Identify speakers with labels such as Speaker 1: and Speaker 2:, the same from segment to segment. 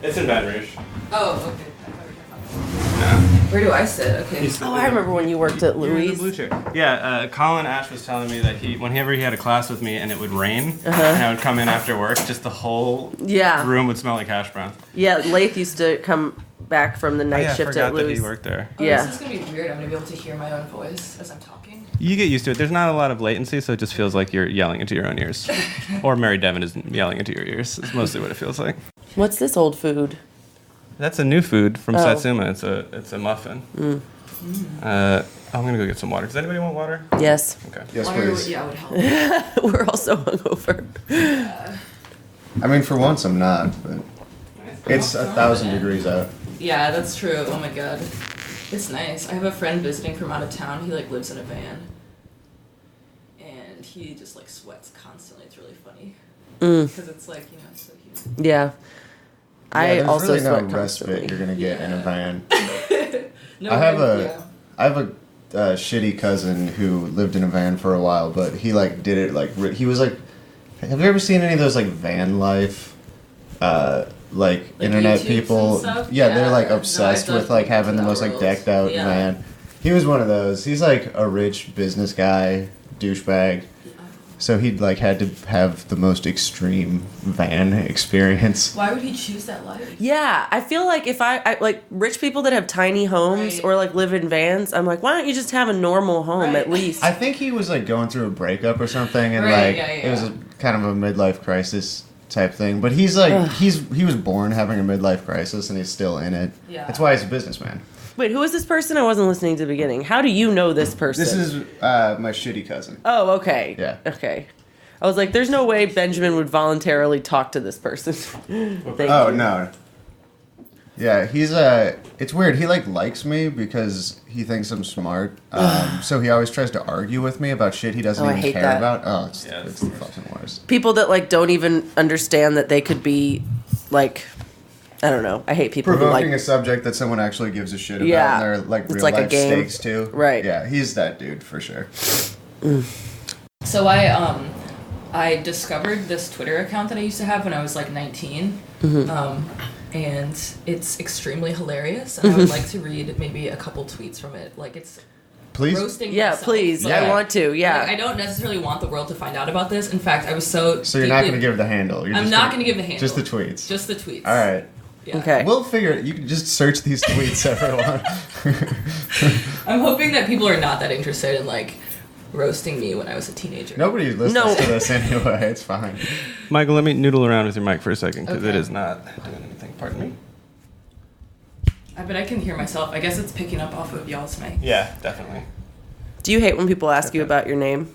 Speaker 1: It's in Baton Rouge.
Speaker 2: Oh, okay.
Speaker 1: Yeah.
Speaker 2: Where do I sit? Okay.
Speaker 3: Oh, I remember when you worked at
Speaker 1: You're in the
Speaker 3: Louis.
Speaker 1: blue chair. Yeah, Colin Ash was telling me that whenever he had a class with me and it would rain,
Speaker 3: Uh-huh.
Speaker 1: and I would come in after work, just the whole room would smell like hash browns.
Speaker 3: Yeah, Lath used to come back from the night
Speaker 1: I
Speaker 3: shift
Speaker 1: forgot
Speaker 3: at
Speaker 1: that
Speaker 3: Louis.
Speaker 1: he worked there.
Speaker 2: Oh,
Speaker 3: Yeah.
Speaker 2: This is gonna be weird. I'm gonna be able to hear my own voice as I'm talking.
Speaker 1: You get used to it. There's not a lot of latency, so it just feels like you're yelling into your own ears. Or Mary Devon is yelling into your ears. It's mostly what it feels like.
Speaker 3: What's this old food?
Speaker 1: That's a new food from
Speaker 3: Oh.
Speaker 1: Satsuma. It's a muffin. I'm gonna go get some water. Does anybody want water?
Speaker 3: Yes.
Speaker 1: Okay.
Speaker 4: Yes,
Speaker 2: Water
Speaker 4: please.
Speaker 2: would help.
Speaker 3: We're also hungover.
Speaker 4: I mean, for once, I'm not, but it's 1,000 degrees out.
Speaker 2: Yeah, that's true. Oh my god. It's nice. I have a friend visiting from out of town. He lives in a van. And he just sweats constantly. It's really funny. Because it's it's so humid.
Speaker 3: Yeah. I
Speaker 4: there's
Speaker 3: also
Speaker 4: really
Speaker 3: sweat
Speaker 4: no
Speaker 3: constantly.
Speaker 4: respite you're gonna get in a van.
Speaker 2: No,
Speaker 4: I have a shitty cousin who lived in a van for a while, but he did it he was have you ever seen any of those van life internet
Speaker 2: YouTubes
Speaker 4: people?
Speaker 2: and stuff?
Speaker 4: Yeah,
Speaker 2: Yeah.
Speaker 4: they're
Speaker 2: No,
Speaker 4: obsessed
Speaker 2: I've
Speaker 4: with
Speaker 2: done
Speaker 4: having the most
Speaker 2: tutorials.
Speaker 4: decked out
Speaker 2: Yeah.
Speaker 4: van. He was one of those. He's a rich business guy, douchebag. So he'd had to have the most extreme van experience.
Speaker 2: Why would he choose that life?
Speaker 3: Yeah, I feel like if I rich people that have tiny homes
Speaker 2: Right.
Speaker 3: or live in vans, I'm why don't you just have a normal home
Speaker 2: Right.
Speaker 3: at least?
Speaker 4: I think he was going through a breakup or something, and
Speaker 2: Right, yeah,
Speaker 4: it was
Speaker 2: yeah.
Speaker 4: kind of a midlife crisis type thing. But he's he was born having a midlife crisis, and he's still in it.
Speaker 2: Yeah.
Speaker 4: That's why he's a businessman.
Speaker 3: Wait, who is this person? I wasn't listening to the beginning. How do you know this person?
Speaker 4: This is my shitty cousin.
Speaker 3: Oh, okay.
Speaker 4: Yeah.
Speaker 3: Okay. I was there's no way Benjamin would voluntarily talk to this person. Thank
Speaker 4: Oh
Speaker 3: you.
Speaker 4: no. Yeah, he's it's weird. He likes me because he thinks I'm smart. So he always tries to argue with me about shit he doesn't
Speaker 3: Oh, I
Speaker 4: even
Speaker 3: hate
Speaker 4: care
Speaker 3: that.
Speaker 4: about. Oh, it's
Speaker 1: it's
Speaker 4: the
Speaker 1: the worst.
Speaker 4: fucking worst.
Speaker 3: People that don't even understand that they could be I don't know. I hate people
Speaker 4: Provoking
Speaker 3: who
Speaker 4: a subject that someone actually gives a shit about,
Speaker 3: Yeah.
Speaker 4: and they're
Speaker 3: It's
Speaker 4: real
Speaker 3: like a
Speaker 4: life
Speaker 3: game.
Speaker 4: stakes too.
Speaker 3: Right.
Speaker 4: Yeah, he's that dude for sure.
Speaker 2: So I discovered this Twitter account that I used to have when I was 19. And it's extremely hilarious, and I would like to read maybe a couple tweets from it. It's
Speaker 4: Please.
Speaker 2: roasting
Speaker 3: Yeah,
Speaker 2: myself.
Speaker 3: please.
Speaker 4: Yeah.
Speaker 3: I want to. Yeah.
Speaker 2: I don't necessarily want the world to find out about this. In fact, I was so
Speaker 4: So you're not going to give the handle. You're
Speaker 2: I'm
Speaker 4: just
Speaker 2: not going to give the handle.
Speaker 4: Just the tweets.
Speaker 2: Just the tweets.
Speaker 4: All right.
Speaker 2: Yeah.
Speaker 3: Okay.
Speaker 4: We'll figure it. You can just search these tweets, everyone.
Speaker 2: I'm hoping that people are not that interested in roasting me when I was a teenager.
Speaker 4: Nobody listens
Speaker 3: No.
Speaker 4: to this anyway. It's fine.
Speaker 1: Michael, let me noodle around with your mic for a second, because it
Speaker 2: Okay.
Speaker 1: is not doing anything. Pardon me?
Speaker 2: I bet I can hear myself. I guess it's picking up off of y'all's mic.
Speaker 1: Yeah, definitely.
Speaker 3: Do you hate when people ask you about your name?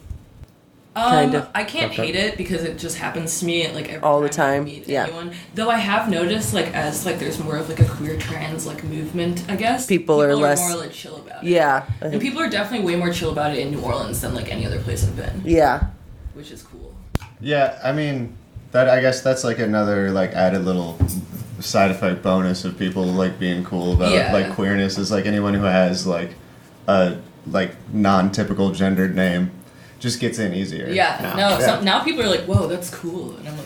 Speaker 3: Kind of.
Speaker 2: I can't hate it because it just happens to me every
Speaker 3: All the
Speaker 2: time I
Speaker 3: time,
Speaker 2: meet
Speaker 3: yeah.
Speaker 2: anyone. Though I have noticed as there's more of a queer trans movement, I guess.
Speaker 3: People are less-
Speaker 2: more chill about it.
Speaker 3: Yeah.
Speaker 2: And people are definitely way more chill about it in New Orleans than any other place I've been,
Speaker 3: Yeah.
Speaker 2: which is cool.
Speaker 4: Yeah, I mean, I guess that's another added little side effect bonus of people being cool about
Speaker 2: Yeah.
Speaker 4: queerness is anyone who has a non-typical gendered name just gets in easier.
Speaker 2: Yeah. Now people are whoa, that's cool, and I'm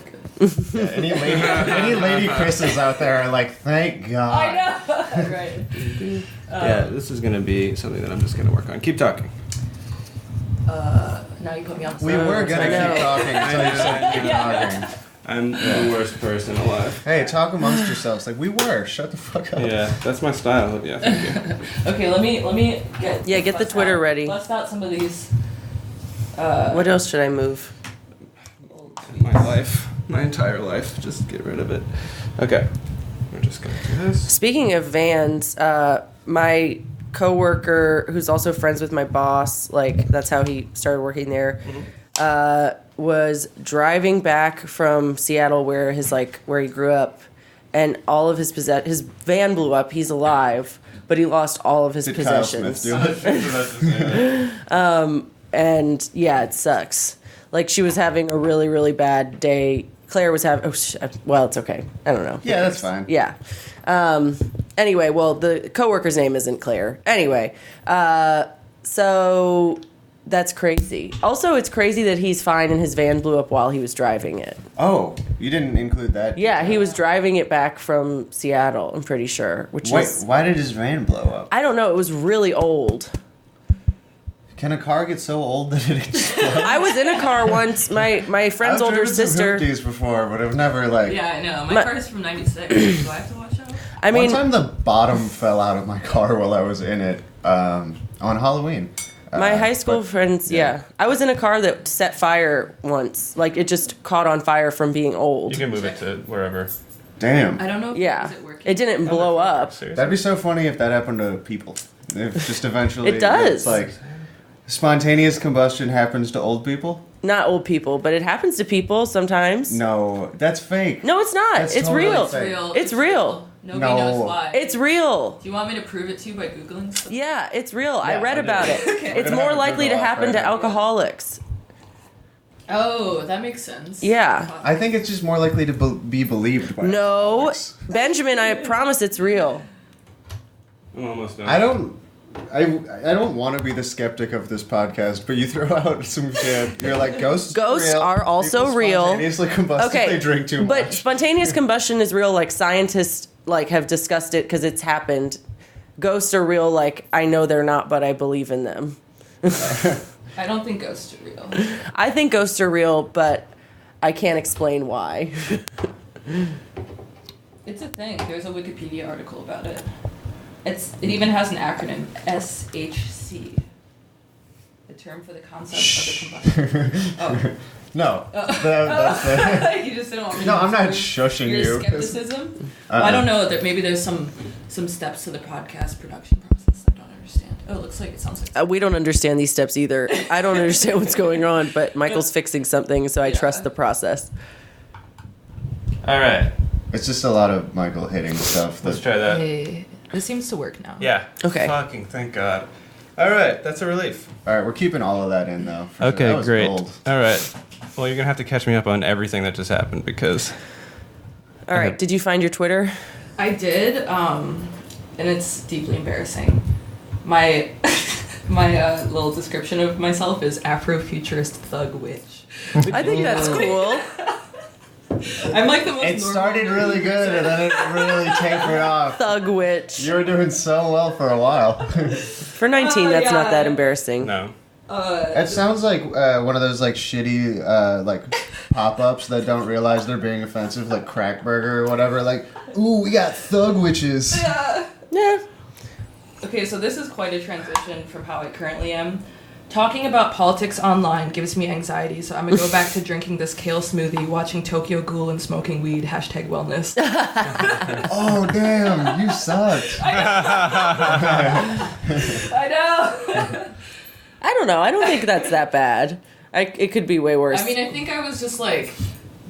Speaker 4: Yeah, any lady Chris's out there are thank God.
Speaker 2: I know. Right.
Speaker 1: Yeah, this is going to be something that I'm just going to work on. Keep talking.
Speaker 2: Now you put me on the
Speaker 4: We
Speaker 2: spot.
Speaker 4: were gonna
Speaker 3: I know.
Speaker 4: keep talking until you said keep talking.
Speaker 1: I'm the worst person alive.
Speaker 4: Hey, talk amongst yourselves. We were. Shut the fuck up.
Speaker 1: Yeah, that's my style. Yeah, thank you.
Speaker 2: Okay, let me get
Speaker 3: Get the Twitter ready.
Speaker 2: Bust out some of these.
Speaker 3: What else should I move?
Speaker 1: My life. My entire life. Just get rid of it. Okay. We're just going to do this.
Speaker 3: Speaking of vans, my coworker, who's also friends with my boss, that's how he started working there, was driving back from Seattle, where where he grew up, and all of his his van blew up. He's alive, but he lost all of his
Speaker 4: Did Kyle Smith
Speaker 3: possessions.
Speaker 4: do it?
Speaker 3: And yeah, it sucks. She was having a really, really bad day. Claire was having. Well, it's okay. I don't know.
Speaker 4: Yeah, that's fine.
Speaker 3: Yeah. Anyway, well, the coworker's name isn't Claire. Anyway, so That's crazy. Also, it's crazy that he's fine and his van blew up while he was driving it.
Speaker 4: Oh, you didn't include that?
Speaker 3: Yeah, he was driving it back from Seattle, I'm pretty sure.
Speaker 4: Why did his van blow up?
Speaker 3: I don't know. It was really old.
Speaker 4: Can a car get so old that it explodes?
Speaker 3: I was in a car once. My friend's older sister.
Speaker 4: I've driven some before, but I've never like.
Speaker 2: Yeah, I know. My car is from '96. Do I have to watch out?
Speaker 3: I mean,
Speaker 4: one time the bottom fell out of my car while I was in it on Halloween.
Speaker 3: my high school friends. Yeah, I was in a car that set fire once. Like it just caught on fire from being old.
Speaker 1: You can move it to wherever.
Speaker 4: Damn.
Speaker 2: I don't know.
Speaker 3: Yeah,
Speaker 2: Is it working?
Speaker 3: it didn't blow up.
Speaker 1: Seriously?
Speaker 4: That'd be so funny if that happened to people. If just eventually.
Speaker 3: It does.
Speaker 4: It's like spontaneous combustion happens to old people.
Speaker 3: Not old people, but it happens to people sometimes.
Speaker 4: No, that's fake.
Speaker 3: No, it's not.
Speaker 4: That's
Speaker 3: It's
Speaker 4: totally
Speaker 3: real.
Speaker 2: It's real.
Speaker 3: It's real.
Speaker 2: Nobody
Speaker 4: No.
Speaker 2: knows why.
Speaker 3: It's real.
Speaker 2: Do you want me to prove it to you by Googling stuff?
Speaker 3: Yeah, it's real. I
Speaker 4: Yeah,
Speaker 3: read
Speaker 4: I do.
Speaker 3: about it.
Speaker 2: Okay.
Speaker 3: It's
Speaker 4: We're gonna
Speaker 3: more
Speaker 4: have a
Speaker 3: likely to
Speaker 4: Google
Speaker 3: happen
Speaker 4: right
Speaker 3: to
Speaker 4: now.
Speaker 3: alcoholics.
Speaker 2: Oh, that makes sense.
Speaker 3: Yeah.
Speaker 4: I think it's just more likely to be believed by.
Speaker 3: No,
Speaker 4: alcoholics.
Speaker 3: Benjamin, I promise it's real.
Speaker 1: I'm almost done.
Speaker 4: I don't want to be the skeptic of this podcast, but you throw out some shit. You're like ghosts.
Speaker 3: Ghosts
Speaker 4: real.
Speaker 3: are also
Speaker 4: People
Speaker 3: real.
Speaker 4: Spontaneously combust
Speaker 3: Okay,
Speaker 4: if they drink too
Speaker 3: but
Speaker 4: much.
Speaker 3: spontaneous combustion is real. Like scientists like have discussed it because it's happened. Ghosts are real. Like I know they're not, but I believe in them.
Speaker 2: I don't think ghosts are real.
Speaker 3: I think ghosts are real, but I can't explain why.
Speaker 2: It's a thing. There's a Wikipedia article about it. It even has an acronym, SHC. The term for the concept of the combustion. Oh.
Speaker 4: No, that's the,
Speaker 2: You just didn't want me
Speaker 4: no,
Speaker 2: to
Speaker 4: I'm not
Speaker 2: prove
Speaker 4: shushing
Speaker 2: your
Speaker 4: you. 'Cause-
Speaker 2: skepticism? Well, I don't know. Maybe there's some steps to the podcast production process I don't understand. Oh, it looks like it sounds like
Speaker 3: We don't understand these steps either. I don't understand what's going on, but Michael's fixing something, so I
Speaker 2: Yeah.
Speaker 3: trust the process.
Speaker 1: All right,
Speaker 4: It's just a lot of Michael hitting stuff.
Speaker 1: let's
Speaker 4: That,
Speaker 1: try that.
Speaker 2: Hey, this seems to work now.
Speaker 1: Yeah.
Speaker 3: Okay.
Speaker 1: Fucking thank God. All right, that's a relief.
Speaker 4: all right, we're keeping all of that in though. for sure. That
Speaker 1: Okay,
Speaker 4: was
Speaker 1: great.
Speaker 4: gold.
Speaker 1: All right. Well, you're gonna have to catch me up on everything that just happened because
Speaker 3: All right,
Speaker 1: Okay.
Speaker 3: did you find your Twitter?
Speaker 2: I did, and it's deeply embarrassing. My my little description of myself is Afrofuturist thug witch.
Speaker 3: I think that's cool.
Speaker 2: I'm like the most.
Speaker 4: It
Speaker 2: normal
Speaker 4: started really good and then it really tapered off.
Speaker 3: Thug witch.
Speaker 4: You were doing so well for a while.
Speaker 3: For 19, that's
Speaker 2: yeah.
Speaker 3: not that embarrassing.
Speaker 1: no.
Speaker 4: It sounds like one of those like shitty like pop-ups that don't realize they're being offensive, like Crack Burger or whatever. Like, ooh, we got thug witches.
Speaker 3: Yeah.
Speaker 2: Okay, so this is quite a transition from how I currently am. Talking about politics online gives me anxiety, so I'm gonna go back to drinking this kale smoothie, watching Tokyo Ghoul, and smoking weed. #wellness.
Speaker 4: Oh damn, you sucked.
Speaker 2: I know.
Speaker 3: I don't know. I don't think that's that bad. It could be way worse.
Speaker 2: I mean, I think I was just like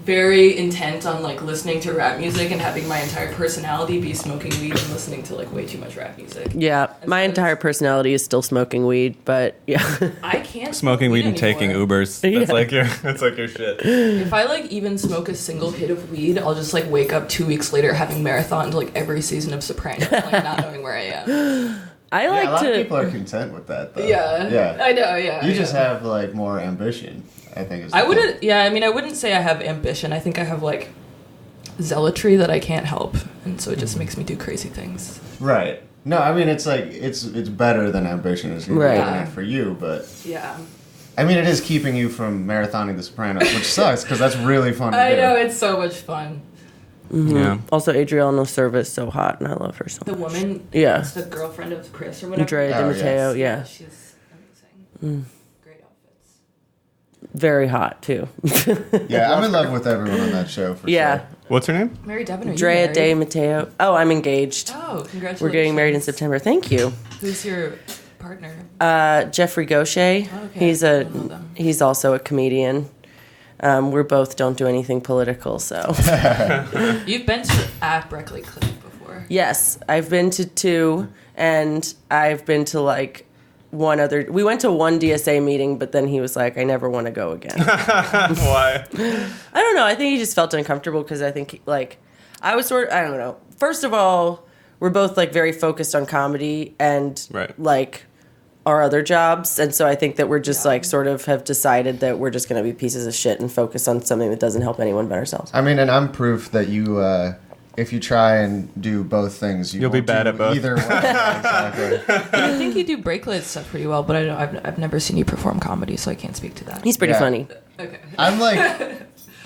Speaker 2: very intent on like listening to rap music and having my entire personality be smoking weed and listening to like way too much rap music.
Speaker 3: yeah, my entire personality is still smoking weed, but yeah.
Speaker 2: I can't
Speaker 1: Smoking
Speaker 2: smoke
Speaker 1: weed and taking
Speaker 2: anymore.
Speaker 1: Ubers. That's
Speaker 3: Yeah.
Speaker 1: like your shit.
Speaker 2: If I like even smoke a single hit of weed, I'll just like wake up 2 weeks later having marathoned like every season of Sopranos, like not knowing where I am.
Speaker 3: I
Speaker 4: Yeah,
Speaker 3: like
Speaker 4: a lot of
Speaker 3: to.
Speaker 4: people are content with that though.
Speaker 2: Yeah.
Speaker 4: Yeah.
Speaker 2: I know, yeah.
Speaker 4: You
Speaker 2: I
Speaker 4: just
Speaker 2: know.
Speaker 4: have like more ambition, I think. Is the
Speaker 2: I
Speaker 4: thing.
Speaker 2: wouldn't, yeah, I mean, I wouldn't say I have ambition. I think I have like zealotry that I can't help. And so it just makes me do crazy things.
Speaker 4: Right. No, I mean it's like it's better than ambition is
Speaker 3: Right.
Speaker 4: doing it for you, but
Speaker 2: Yeah.
Speaker 4: I mean it is keeping you from marathoning The Sopranos, which sucks because that's really fun to do.
Speaker 2: I know, it's so much fun.
Speaker 1: Yeah.
Speaker 3: Also, Adriana Silva is so hot, and I love her so
Speaker 2: The
Speaker 3: much.
Speaker 2: woman,
Speaker 3: Yeah.
Speaker 2: it's the girlfriend of Chris or whatever.
Speaker 3: Andrea
Speaker 4: Oh,
Speaker 3: Di Matteo,
Speaker 4: yes.
Speaker 3: yeah.
Speaker 2: She's amazing. Great outfits.
Speaker 3: Very hot, too.
Speaker 4: Yeah, I'm in love with everyone on that show for
Speaker 3: yeah.
Speaker 4: sure.
Speaker 1: What's her name?
Speaker 2: Mary Devon, are you
Speaker 3: Andrea
Speaker 2: married?
Speaker 3: Di Matteo. Oh, I'm engaged.
Speaker 2: Oh, congratulations.
Speaker 3: We're getting married in September. Thank you.
Speaker 2: Who's your partner?
Speaker 3: Jeffrey Gaucher.
Speaker 2: Okay, I don't know them.
Speaker 3: He's also a comedian. We're both don't do anything political, so.
Speaker 2: You've been to at Breckley Clinic before.
Speaker 3: Yes, I've been to 2, and I've been to like one other. We went to one DSA meeting, but then he was like, "I never want to go again."
Speaker 1: Why?
Speaker 3: I don't know. I think he just felt uncomfortable because I think like I was sort of, I don't know. First of all, we're both like very focused on comedy and
Speaker 1: Right.
Speaker 3: like our other jobs. And so I think that we're just like sort of have decided that we're just going to be pieces of shit and focus on something that doesn't help anyone but ourselves.
Speaker 4: I mean, and I'm proof that you, if you try and do both things,
Speaker 1: You'll be
Speaker 4: won't
Speaker 1: bad
Speaker 4: do
Speaker 1: at both.
Speaker 4: Either one. Exactly.
Speaker 2: I think you do break-related stuff pretty well, but I've never seen you perform comedy, so I can't speak to that.
Speaker 3: He's pretty
Speaker 4: Yeah.
Speaker 3: funny.
Speaker 2: Okay.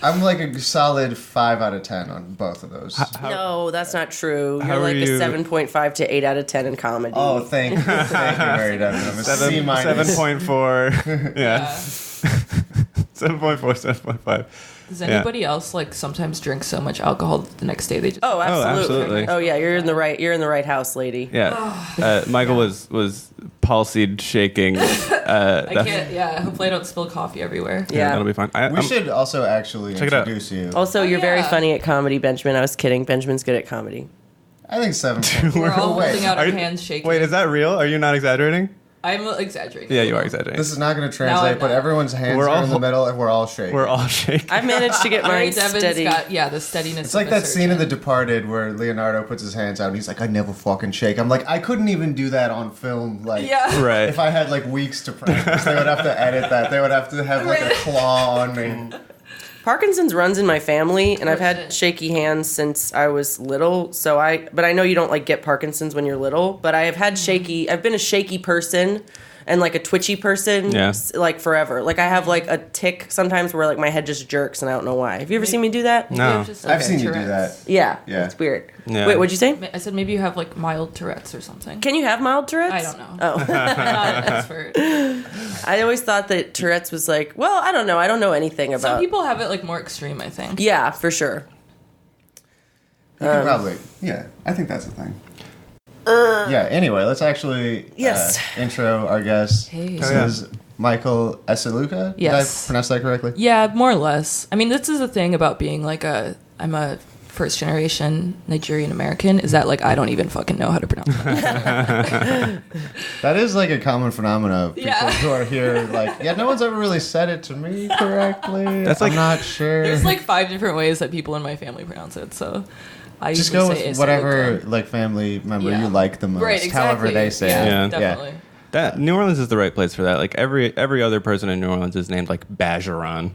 Speaker 4: I'm like a solid 5 out of 10 on both of those.
Speaker 3: No, that's not true.
Speaker 1: How
Speaker 3: You're like
Speaker 1: are
Speaker 3: a
Speaker 1: you-
Speaker 3: 7.5 to 8 out of 10 in comedy.
Speaker 4: Oh, thank you, Mary Devin. I'm a C minus.
Speaker 1: 7.4. Yeah. 7.4, 7.5.
Speaker 2: Does anybody else like sometimes drink so much alcohol that the next day they just?
Speaker 3: Oh, absolutely.
Speaker 1: absolutely.
Speaker 3: Oh, yeah, you're in the right house, lady.
Speaker 1: Yeah. Michael was palsied, shaking.
Speaker 2: I can't. Yeah. Hopefully, I don't spill coffee everywhere.
Speaker 3: Yeah.
Speaker 1: That'll be fine.
Speaker 4: We should also actually
Speaker 1: Check it out.
Speaker 4: introduce you.
Speaker 3: Also, you're very
Speaker 2: yeah.
Speaker 3: funny at comedy, Benjamin. I was kidding. Benjamin's good at comedy.
Speaker 4: I think 7.
Speaker 2: We're all
Speaker 4: Wait,
Speaker 2: holding out our
Speaker 1: Are you-
Speaker 2: hands, shaking.
Speaker 1: Wait, is that real? Are you not exaggerating?
Speaker 2: I'm exaggerating.
Speaker 1: Yeah, you are exaggerating.
Speaker 4: This is not going to
Speaker 2: No, I'm
Speaker 4: translate, but
Speaker 2: not.
Speaker 4: everyone's hands
Speaker 1: We're
Speaker 4: are
Speaker 1: all
Speaker 4: in the middle and we're all shaking.
Speaker 1: We're all shaking.
Speaker 3: I've managed to get
Speaker 2: Mary
Speaker 3: mine
Speaker 2: Devin's
Speaker 3: steady.
Speaker 2: got the steadiness.
Speaker 4: It's like
Speaker 2: of a
Speaker 4: that scene in The
Speaker 2: surgeon.
Speaker 4: Departed where Leonardo puts his hands out and he's like, I never fucking shake. I'm like, I couldn't even do that on film. Like,
Speaker 2: Yeah.
Speaker 1: Right.
Speaker 4: if I had like weeks to practice, they would have to edit that. They would have to have like a claw on me.
Speaker 3: Parkinson's runs in my family, and I've had
Speaker 2: shit.
Speaker 3: shaky hands since I was little. But I know you don't like get Parkinson's when you're little. But I have had shaky. I've been a shaky person, and like a twitchy person,
Speaker 1: Yeah.
Speaker 3: like forever. Like I have like a tick sometimes where like my head just jerks, and I don't know why. Have you ever seen me do that?
Speaker 2: Maybe
Speaker 1: No.
Speaker 2: have just,
Speaker 4: I've
Speaker 2: like,
Speaker 4: seen you do
Speaker 2: Tourette's.
Speaker 4: that.
Speaker 3: Yeah,
Speaker 4: Yeah.
Speaker 3: it's weird.
Speaker 1: Yeah.
Speaker 3: Wait, what'd you say?
Speaker 2: I said maybe you have like mild Tourette's or something.
Speaker 3: Can you have mild Tourette's?
Speaker 2: I don't know.
Speaker 3: Oh,
Speaker 2: I'm not an expert.
Speaker 3: I always thought that Tourette's was like, well, I don't know. I don't know anything about.
Speaker 2: Some people have it like more extreme. I think.
Speaker 3: Yeah, for sure.
Speaker 4: You could probably, yeah, I think that's the thing. Yeah, anyway, let's actually
Speaker 3: Yes.
Speaker 4: intro our guest.
Speaker 2: Hey.
Speaker 4: This
Speaker 1: Oh, yeah.
Speaker 4: is Michael Esealuka.
Speaker 2: Yes.
Speaker 4: Did I pronounce that correctly?
Speaker 2: Yeah, more or less. I mean, this is the thing about being like I'm a first generation Nigerian American is that like I don't even fucking know how to pronounce it.
Speaker 4: That is like a common phenomenon of people
Speaker 2: Yeah.
Speaker 4: who are here like, yeah, no one's ever really said it to me correctly.
Speaker 1: That's like-
Speaker 4: I'm not sure.
Speaker 2: There's like 5 different ways that people in my family pronounce it, so I
Speaker 4: Just
Speaker 2: usually
Speaker 4: go
Speaker 2: say
Speaker 4: with
Speaker 2: Esealuka.
Speaker 4: whatever like family member
Speaker 2: Yeah.
Speaker 4: you like the most.
Speaker 2: Right, exactly.
Speaker 4: However they say
Speaker 2: yeah,
Speaker 4: it.
Speaker 1: Yeah.
Speaker 2: definitely.
Speaker 1: That New Orleans is the right place for that. Like every other person in New Orleans is named like Bajeron.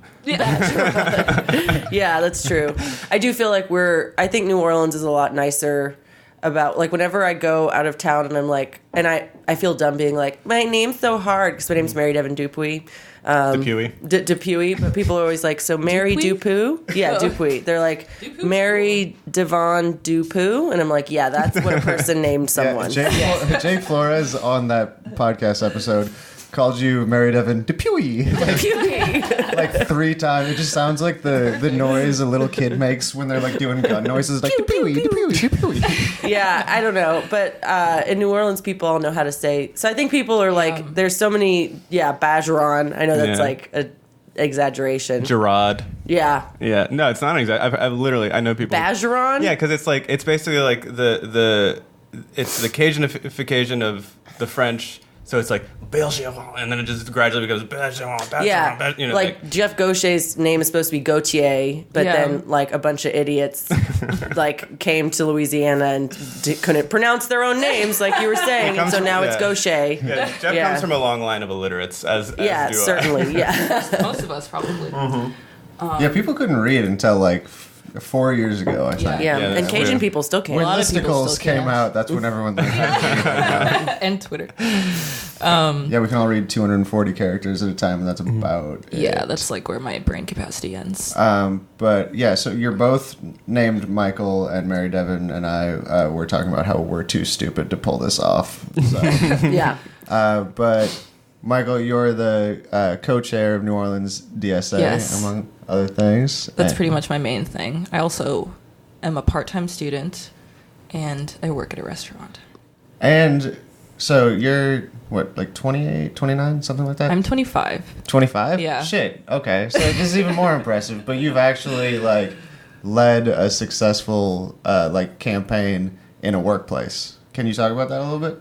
Speaker 3: Yeah, that's true. I do feel like I think New Orleans is a lot nicer about, like, whenever I go out of town and I'm like, and I feel dumb being like, my name's so hard, because my name's Mary Devin Dupuy.
Speaker 1: Dupuy.
Speaker 3: Dupuy, but people are always like, so Mary
Speaker 2: Dupuy?
Speaker 3: Dupu? Yeah,
Speaker 2: Oh.
Speaker 3: Dupuy. They're like,
Speaker 2: Dupu's
Speaker 3: Mary Devon Dupu? And I'm like, yeah, that's what a person named someone.
Speaker 4: Yeah, Jake Flores on that podcast episode called you Mary Devin Dupuy like 3 times. It just sounds like the noise a little kid makes when they're like doing gun noises, like Dupuy, Dupuy, Dupuy.
Speaker 3: Yeah, I don't know, but in New Orleans, people all know how to say. So I think people are like, there's so many. Yeah, Bajeron. I know that's
Speaker 1: Yeah.
Speaker 3: like a exaggeration.
Speaker 1: Gerard.
Speaker 3: Yeah,
Speaker 1: Yeah. No, it's not exact. I've literally I know people.
Speaker 3: Bajeron.
Speaker 1: Yeah, because it's basically like it's the Cajulification of the French. So it's like Bergeron, and then it just gradually becomes Bergeron.
Speaker 3: Yeah,
Speaker 1: You know,
Speaker 3: like Jeff Gaucher's name is supposed to be Gautier, but
Speaker 2: Yeah.
Speaker 3: then like a bunch of idiots like came to Louisiana and couldn't pronounce their own names, like you were saying, and
Speaker 1: comes
Speaker 3: so
Speaker 1: from-
Speaker 3: now it's
Speaker 1: yeah.
Speaker 3: Gaucher.
Speaker 1: Yeah, Jeff
Speaker 3: Yeah.
Speaker 1: comes from a long line of illiterates, as
Speaker 3: Yeah,
Speaker 1: do I.
Speaker 3: certainly. Yeah,
Speaker 2: Most of us probably.
Speaker 4: Yeah, people couldn't read until like 4 years ago, I think.
Speaker 2: Yeah.
Speaker 3: yeah,
Speaker 1: that's
Speaker 3: and Cajun
Speaker 1: weird.
Speaker 3: people still
Speaker 4: When
Speaker 3: can't.
Speaker 2: lot of people
Speaker 4: listicles
Speaker 2: still
Speaker 4: came
Speaker 2: can't.
Speaker 4: out, that's when everyone thought,
Speaker 2: And Twitter.
Speaker 4: yeah, we can all read 240 characters at a time, and that's about
Speaker 2: Yeah,
Speaker 4: it.
Speaker 2: that's like where my brain capacity ends.
Speaker 4: But yeah, so you're both named Michael, and Mary Devin and I were talking about how we're too stupid to pull this off. So.
Speaker 3: Yeah,
Speaker 4: But Michael, you're the co-chair of New Orleans DSA,
Speaker 2: Yes.
Speaker 4: among other things.
Speaker 2: That's pretty much my main thing. I also am a part-time student, and I work at a restaurant.
Speaker 4: And so you're, what, like 28, 29, something like that?
Speaker 2: I'm 25.
Speaker 4: 25?
Speaker 2: Yeah.
Speaker 4: Shit, okay. So this is even more impressive, but you've actually, like, led a successful, like, campaign in a workplace. Can you talk about that a little bit?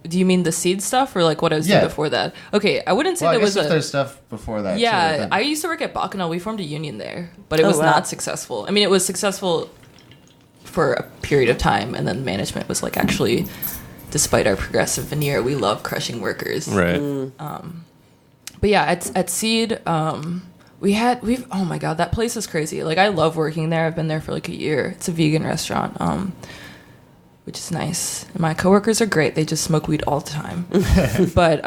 Speaker 2: Do you mean the seed stuff or like what I was
Speaker 4: Yeah.
Speaker 2: doing before that? Okay, I wouldn't say
Speaker 4: Well, I
Speaker 2: there
Speaker 4: guess
Speaker 2: was
Speaker 4: if
Speaker 2: a...
Speaker 4: there's stuff before that, too,
Speaker 2: Yeah,
Speaker 4: then-
Speaker 2: I used to work at Bacchanal. We formed a union there, but it
Speaker 3: Oh,
Speaker 2: was
Speaker 3: wow.
Speaker 2: not successful. I mean, it was successful for a period of time, and then management was like, actually, despite our progressive veneer, we love crushing workers.
Speaker 1: Right.
Speaker 2: But yeah, at Seed, we've oh my god, that place is crazy. Like, I love working there. I've been there for like a year. It's a vegan restaurant, which is nice. And my coworkers are great. They just smoke weed all the time. But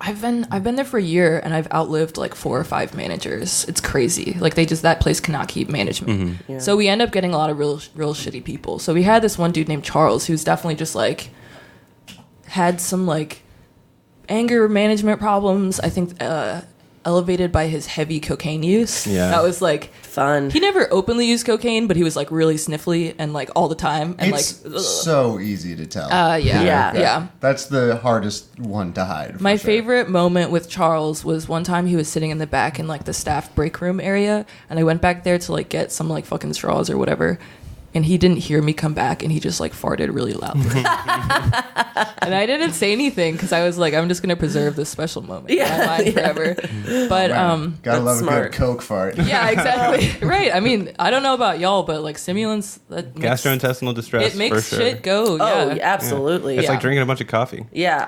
Speaker 2: I've been there for a year, and I've outlived like 4 or 5 managers. It's crazy. Like, that place cannot keep management.
Speaker 3: Yeah.
Speaker 2: So we end up getting a lot of real shitty people. So we had this one dude named Charles, who's definitely just like had some like anger management problems. I think elevated by his heavy cocaine use.
Speaker 1: Yeah.
Speaker 2: That was like
Speaker 3: Fun.
Speaker 2: he never openly used cocaine, but he was like really sniffly and like all the time and
Speaker 4: It's
Speaker 2: like ugh.
Speaker 4: so easy to tell.
Speaker 2: Yeah.
Speaker 4: That's the hardest one to hide. for
Speaker 2: My
Speaker 4: sure.
Speaker 2: favorite moment with Charles was one time he was sitting in the back in like the staff break room area, and I went back there to like get some like fucking straws or whatever, and he didn't hear me come back, and he just like farted really loudly. And I didn't say anything because I was like, I'm just gonna preserve this special moment in my mind forever. But
Speaker 4: Gotta
Speaker 3: That's
Speaker 4: love
Speaker 3: smart.
Speaker 4: a good Coke fart.
Speaker 2: yeah, exactly. Right. I mean, I don't know about y'all, but like stimulants that
Speaker 1: Gastrointestinal distress.
Speaker 2: it makes
Speaker 1: for sure.
Speaker 2: shit go.
Speaker 3: Oh,
Speaker 2: Yeah.
Speaker 3: absolutely.
Speaker 1: It's
Speaker 3: Yeah.
Speaker 1: like drinking a bunch of coffee.
Speaker 3: I
Speaker 2: Yeah.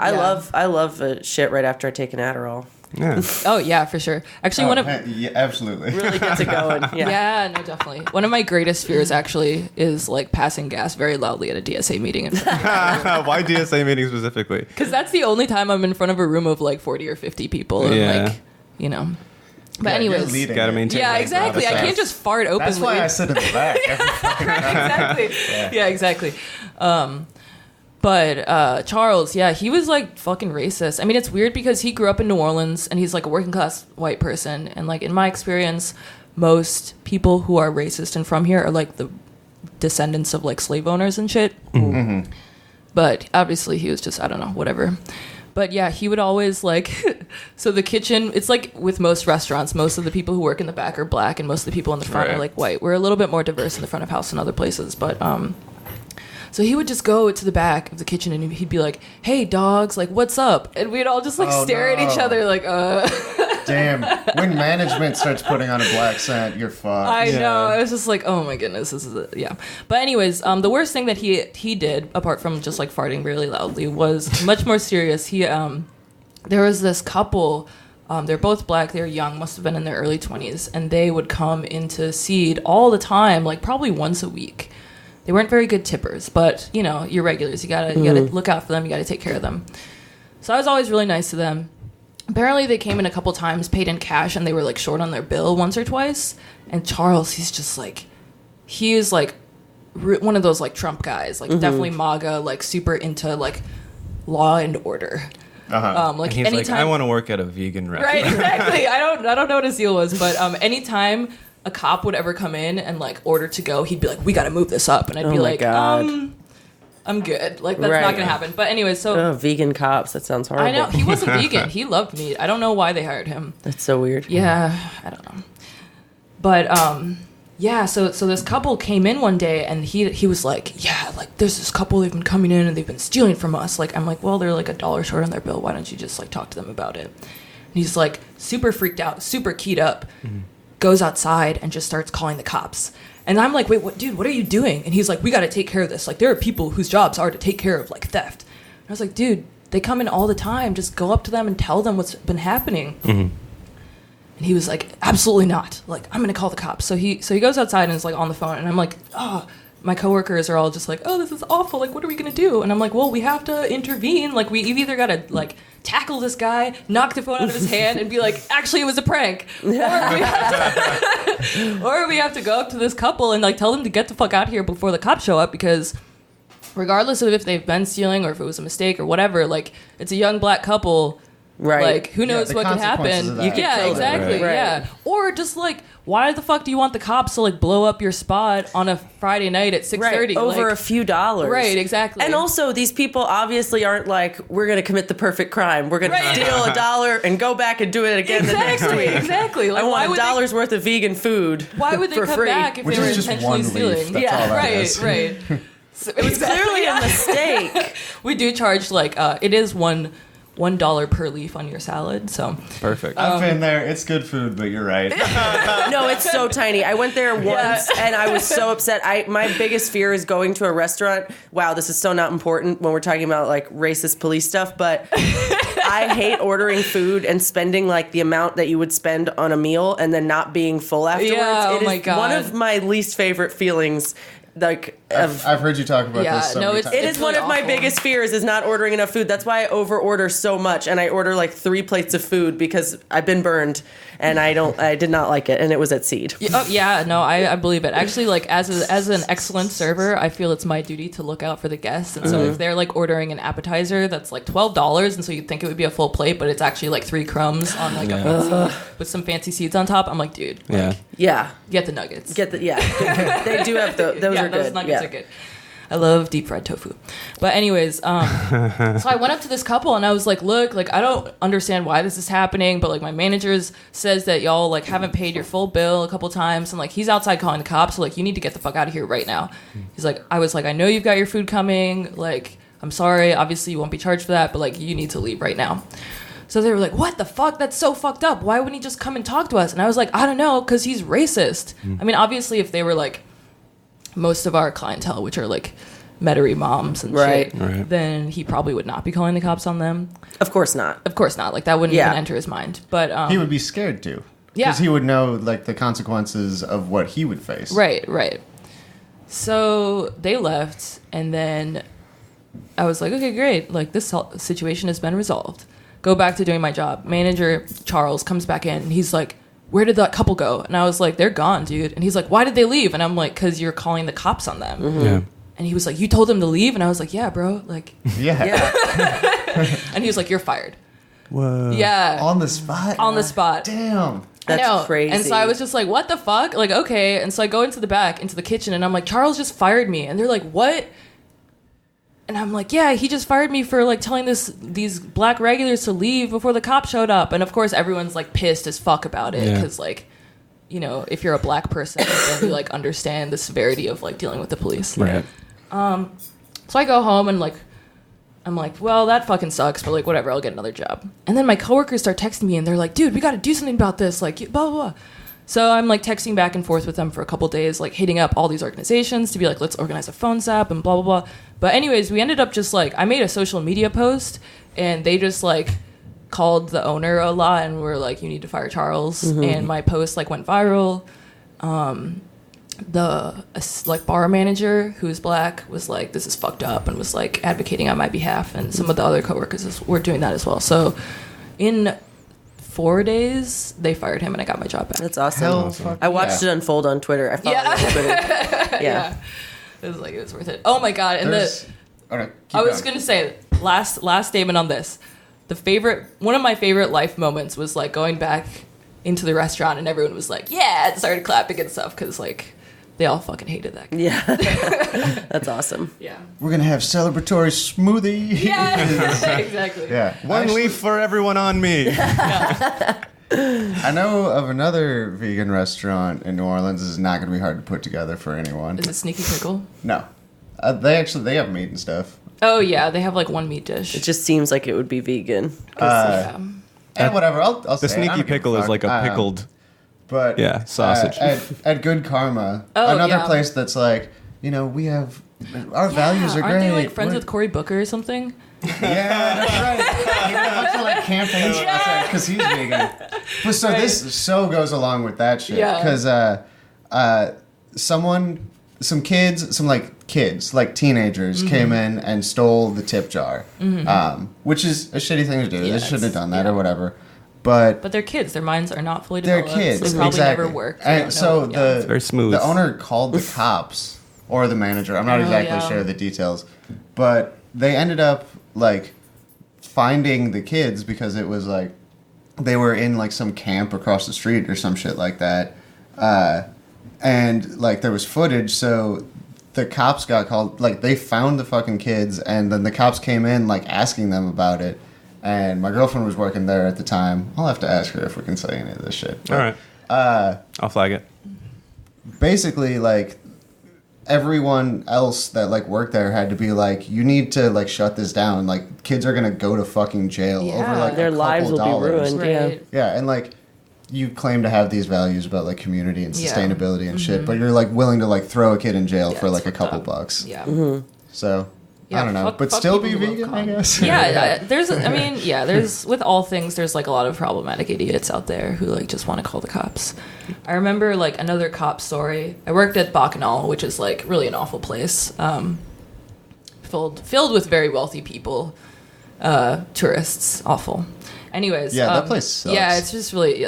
Speaker 3: love shit right after I take an Adderall.
Speaker 1: Yeah.
Speaker 2: Oh yeah, for sure. Actually, one of
Speaker 4: Yeah, absolutely.
Speaker 3: Really gets it going. Yeah.
Speaker 2: yeah, no, definitely. One of my greatest fears actually is like passing gas very loudly at a DSA meeting,
Speaker 1: Why DSA meeting specifically?
Speaker 2: because that's the only time I'm in front of a room of like 40 or 50 people, and
Speaker 1: Yeah.
Speaker 2: like, you know. But
Speaker 4: Yeah, you're
Speaker 2: anyways,
Speaker 4: leading
Speaker 1: Gotta
Speaker 4: it.
Speaker 1: maintain.
Speaker 2: yeah,
Speaker 1: that
Speaker 2: exactly. I
Speaker 1: gravitas.
Speaker 2: can't just fart openly.
Speaker 4: That's why I sit in the back. every fucking time.
Speaker 2: exactly. Yeah, exactly. But Charles, yeah, he was like fucking racist. I mean, it's weird because he grew up in New Orleans and he's like a working class white person. And like in my experience, most people who are racist and from here are like the descendants of like slave owners and shit. But obviously he was just, I don't know, whatever. But yeah, he would always like, so the kitchen, it's like with most restaurants, most of the people who work in the back are black and most of the people in the front are
Speaker 1: Right.
Speaker 2: like white. We're a little bit more diverse in the front of house than other places, but so he would just go to the back of the kitchen and he'd be like, "Hey dogs, like what's up?" And we'd all just like
Speaker 4: Oh,
Speaker 2: stare at each
Speaker 4: no.
Speaker 2: other like,
Speaker 4: Damn. When management starts putting on a black scent, you're fucked.
Speaker 2: I
Speaker 1: Yeah.
Speaker 2: know. I was just like, oh my goodness, this is yeah. But anyways, the worst thing that he did, apart from just like farting really loudly, was much more serious. He there was this couple. They're both black. They're young, must have been in their early 20s, and they would come into Seed all the time, like probably once a week. They weren't very good tippers, but you know, you're regulars. You gotta look out for them. You gotta take care of them. So I was always really nice to them. Apparently, they came in a couple times, paid in cash, and they were like short on their bill once or twice. And Charles, he's just like, he is like one of those like Trump guys, like definitely MAGA, like super into like law and order. Like
Speaker 1: And he's
Speaker 2: anytime,
Speaker 1: like, I want to work at a vegan restaurant.
Speaker 2: right, exactly. I don't know what his deal was, but anytime a cop would ever come in and like order to go, he'd be like, "We got to move this up," and I'd be
Speaker 3: my
Speaker 2: like,
Speaker 3: God.
Speaker 2: I'm good. Like that's
Speaker 3: Right.
Speaker 2: not gonna happen. But anyway, so
Speaker 3: Oh, vegan cops. That sounds horrible.
Speaker 2: I know he wasn't vegan. He loved meat. I don't know why they hired him.
Speaker 3: That's so weird.
Speaker 2: Yeah, I don't know. But yeah, so this couple came in one day and he was like, "Yeah, like there's this couple, they've been coming in and they've been stealing from us." Like I'm like, "Well, they're like $1 short on their bill. Why don't you just like talk to them about it?" And he's like super freaked out, super keyed up. Goes outside and just starts calling the cops. And I'm like, "Wait, dude, what are you doing?" And he's like, "We got to take care of this. Like there are people whose jobs are to take care of like theft." And I was like, "Dude, they come in all the time. Just go up to them and tell them what's been happening." And he was like, "Absolutely not. Like, I'm going to call the cops." So he goes outside and is like on the phone. And I'm like, "Oh, my coworkers are all just like, oh, this is awful. Like, what are we going to do?" And I'm like, "Well, we have to intervene. Like, we've either got to like tackle this guy, knock the phone out of his hand and be like, actually, it was a prank. Or we have to go up to this couple and like tell them to get the fuck out here before the cops show up, because regardless of if they've been stealing or if it was a mistake or whatever, like it's a young black couple.
Speaker 3: Right.
Speaker 2: Like, who knows
Speaker 4: the
Speaker 2: what could
Speaker 4: consequences
Speaker 2: happen?
Speaker 4: of that. You could
Speaker 2: Yeah,
Speaker 3: kill them.
Speaker 2: exactly.
Speaker 3: Right.
Speaker 2: Yeah. Or just like, why the fuck do you want the cops to like blow up your spot on a Friday night at 6:30?
Speaker 3: Right, over
Speaker 2: like,
Speaker 3: a few dollars.
Speaker 2: Right, exactly.
Speaker 3: And also, these people obviously aren't like, we're going to commit the perfect crime. We're going
Speaker 2: Right.
Speaker 3: to steal $1 and go back and do it again the next
Speaker 2: Exactly,
Speaker 3: week.
Speaker 2: exactly. Like,
Speaker 3: I
Speaker 2: why
Speaker 3: want
Speaker 2: would they-
Speaker 3: $1 worth of vegan food.
Speaker 2: Why would they
Speaker 3: for
Speaker 2: come
Speaker 3: free.
Speaker 2: back if
Speaker 4: Which
Speaker 2: they were
Speaker 4: is just
Speaker 2: intentionally
Speaker 4: one
Speaker 2: stealing?
Speaker 4: leaf. That's
Speaker 3: Yeah,
Speaker 4: all that
Speaker 2: Right,
Speaker 4: is.
Speaker 2: right. So,
Speaker 3: It was clearly a mistake.
Speaker 2: We do charge like it is one $1 per leaf on your salad. So
Speaker 1: Perfect.
Speaker 4: I've been there. It's good food, but you're right.
Speaker 3: No, it's so tiny. I went there once and I was so upset. My biggest fear is going to a restaurant. Wow, this is so not important when we're talking about like racist police stuff, but I hate ordering food and spending like the amount that you would spend on a meal and then not being full afterwards.
Speaker 2: Yeah,
Speaker 3: It is
Speaker 2: my God.
Speaker 3: one of my least favorite feelings. Like
Speaker 4: I've heard you talk about this so many times.
Speaker 3: it is one
Speaker 2: really
Speaker 3: of my
Speaker 2: awful.
Speaker 3: biggest fears is not ordering enough food. That's why I over order so much and I order like 3 plates of food because I've been burned and I did not like it and it was at Seed.
Speaker 2: I believe it. Actually, like as an excellent server, I feel it's my duty to look out for the guests. And so if they're like ordering an appetizer that's like $12 and so you'd think it would be a full plate, but it's actually like 3 crumbs on like a pizza with some fancy seeds on top, I'm like, dude, like, get the nuggets.
Speaker 3: They do have those are
Speaker 2: those
Speaker 3: good.
Speaker 2: nuggets are good. I love deep fried tofu. But anyways, so I went up to this couple and I was like, look, like I don't understand why this is happening, but like my manager says that y'all like haven't paid your full bill a couple times and like he's outside calling the cops, so like you need to get the fuck out of here right now. He's like, I was like, I know you've got your food coming, like I'm sorry, obviously you won't be charged for that, but like you need to leave right now. So they were like, what the fuck? That's so fucked up. Why wouldn't he just come and talk to us? And I was like, I don't know, because he's racist. I mean, obviously, if they were like most of our clientele, which are like Metairie moms and shit, then he probably would not be calling the cops on them.
Speaker 3: Of course not.
Speaker 2: Of course not. Like that wouldn't even enter his mind. But
Speaker 4: he would be scared to. Because he would know like the consequences of what he would face.
Speaker 2: Right. So they left, and then I was like, okay, great. Like this situation has been resolved. Go back to doing my job. Manager Charles comes back in and he's like, where did that couple go? And I was like, they're gone, dude. And he's like, why did they leave? And I'm like, because you're calling the cops on them.
Speaker 1: Yeah.
Speaker 2: And he was like, you told them to leave? And I was like, yeah, bro. Like,
Speaker 3: Yeah.
Speaker 2: and he was like, you're fired.
Speaker 1: Whoa.
Speaker 2: Yeah.
Speaker 4: On the spot?
Speaker 2: On the spot.
Speaker 4: Damn.
Speaker 3: That's crazy.
Speaker 2: And so I was just like, what the fuck? Like, okay. And so I go into the back, into the kitchen, and I'm like, Charles just fired me. And they're like, what? And I'm like, yeah, he just fired me for like telling these black regulars to leave before the cops showed up. And of course, everyone's like pissed as fuck about it because like, you know, if you're a black person, then you like understand the severity of like dealing with the police.
Speaker 1: Right.
Speaker 2: So I go home and like, I'm like, well, that fucking sucks, but like whatever, I'll get another job. And then my coworkers start texting me and they're like, dude, we got to do something about this, like blah blah blah. So I'm like texting back and forth with them for a couple days, like hitting up all these organizations to be like, let's organize a phone zap and blah, blah, blah. But anyways, we ended up just like, I made a social media post and they just like called the owner a lot and were like, you need to fire Charles. And my post like went viral. The like bar manager who's black was like, this is fucked up, and was like advocating on my behalf. And some of the other coworkers were doing that as well. So in 4 days, they fired him, and I got my job back.
Speaker 3: That's awesome. I watched it unfold on Twitter. I followed it on Twitter. Yeah.
Speaker 2: It was like, it was worth it. Oh my God. And I was going to say, last statement on this. One of my favorite life moments was like going back into the restaurant and everyone was like, yeah, and started clapping and stuff because like they all fucking hated that guy.
Speaker 3: Yeah. That's awesome.
Speaker 2: Yeah.
Speaker 4: We're gonna have celebratory smoothie.
Speaker 2: Yeah, exactly.
Speaker 4: Yeah.
Speaker 1: One leaf for everyone on me.
Speaker 4: I know of another vegan restaurant in New Orleans. This is not going to be hard to put together for anyone.
Speaker 2: Is it Sneaky Pickle?
Speaker 4: No. They have meat and stuff.
Speaker 2: Oh, yeah. They have like one meat dish.
Speaker 3: It just seems like it would be vegan.
Speaker 4: And whatever, I'll
Speaker 1: The
Speaker 4: say it. I
Speaker 1: sneaky
Speaker 4: don't give
Speaker 1: pickle is
Speaker 4: fuck.
Speaker 1: like a pickled
Speaker 4: But
Speaker 1: sausage.
Speaker 4: At Good Karma,
Speaker 2: Oh,
Speaker 4: another
Speaker 2: yeah.
Speaker 4: place that's like, you know, we have our values are
Speaker 2: Aren't
Speaker 4: great.
Speaker 2: they like friends with Cory Booker or something?
Speaker 4: Yeah, that's right. He did a bunch of like campaigns because he's vegan. But so this so goes along with that shit because some kids, like teenagers, came in and stole the tip jar, which is a shitty thing to do.
Speaker 2: Yeah,
Speaker 4: they shouldn't have done that or whatever. But
Speaker 2: they're kids. Their minds are not fully
Speaker 4: they're
Speaker 2: developed.
Speaker 4: kids.
Speaker 2: They probably
Speaker 4: exactly.
Speaker 2: never worked.
Speaker 4: And so
Speaker 1: It's very smooth.
Speaker 4: the owner called the cops or the manager. I'm not exactly sure the details, but they ended up like finding the kids because it was like they were in like some camp across the street or some shit like that, and like there was footage. So the cops got called. Like they found the fucking kids, and then the cops came in like asking them about it. And my girlfriend was working there at the time. I'll have to ask her if we can say any of this shit. But,
Speaker 1: All right. I'll flag it.
Speaker 4: Basically, like, everyone else that like worked there had to be like, you need to like shut this down. Like kids are gonna go to fucking jail over like
Speaker 3: their lives will
Speaker 4: dollars.
Speaker 3: be ruined.
Speaker 2: Right.
Speaker 4: Yeah, and like you claim to have these values about like community and
Speaker 2: Yeah.
Speaker 4: sustainability and shit, but you're like willing to like throw a kid in jail for
Speaker 2: it's
Speaker 4: like a
Speaker 2: fucked
Speaker 4: couple
Speaker 2: up.
Speaker 4: bucks.
Speaker 2: Yeah.
Speaker 4: So
Speaker 2: Yeah,
Speaker 4: I don't know,
Speaker 2: fuck-
Speaker 4: but
Speaker 2: fuck
Speaker 4: still be
Speaker 2: people who
Speaker 4: vegan,
Speaker 2: love
Speaker 4: I guess.
Speaker 2: Yeah, there's with all things, there's like a lot of problematic idiots out there who like just want to call the cops. I remember like another cop story. I worked at Bacchanal, which is like really an awful place, filled with very wealthy people, tourists, awful. Anyways,
Speaker 4: Yeah, that place sucks.
Speaker 2: Yeah, it's just really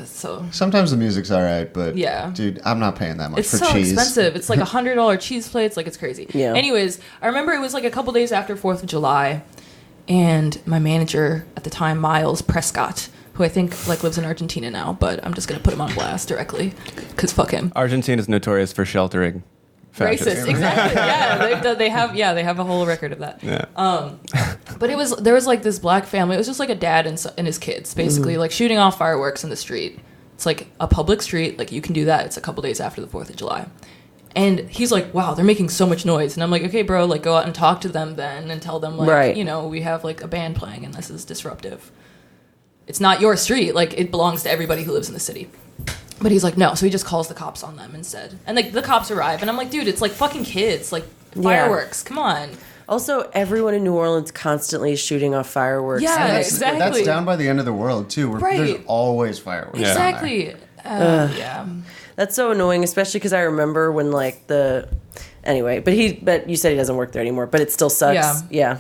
Speaker 2: so.
Speaker 4: Sometimes the music's alright, but
Speaker 2: Yeah.
Speaker 4: dude, I'm not paying that much
Speaker 2: It's
Speaker 4: for
Speaker 2: so
Speaker 4: cheese.
Speaker 2: expensive. It's like $100 cheese plates. Like it's crazy.
Speaker 3: Yeah.
Speaker 2: Anyways, I remember it was like a couple days after 4th of July, and my manager at the time, Miles Prescott, who I think like lives in Argentina now, but I'm just gonna put him on blast directly because fuck him.
Speaker 1: Argentina is notorious for sheltering fascists.
Speaker 2: Racist, exactly. Yeah, they have a whole record of that.
Speaker 1: Yeah.
Speaker 2: But there was like this black family. It was just like a dad and his kids, basically, like shooting off fireworks in the street. It's like a public street, like you can do that. It's a couple days after the 4th of July. And he's like, wow, they're making so much noise. And I'm like, okay, bro, like go out and talk to them then and tell them like,
Speaker 3: Right.
Speaker 2: you know, we have like a band playing and this is disruptive. It's not your street. Like it belongs to everybody who lives in the city. But he's like, no. So he just calls the cops on them instead. And like the cops arrive and I'm like, dude, it's like fucking kids. Like fireworks. Come on.
Speaker 3: Also, everyone in New Orleans constantly is shooting off fireworks.
Speaker 2: Yeah,
Speaker 3: And
Speaker 2: exactly.
Speaker 4: That's down by the end of the world too, where
Speaker 2: Right.
Speaker 4: there's always fireworks.
Speaker 1: Yeah.
Speaker 4: down there.
Speaker 2: Exactly. Yeah.
Speaker 3: That's so annoying, especially because I remember when like anyway. But you said he doesn't work there anymore. But it still sucks. Yeah.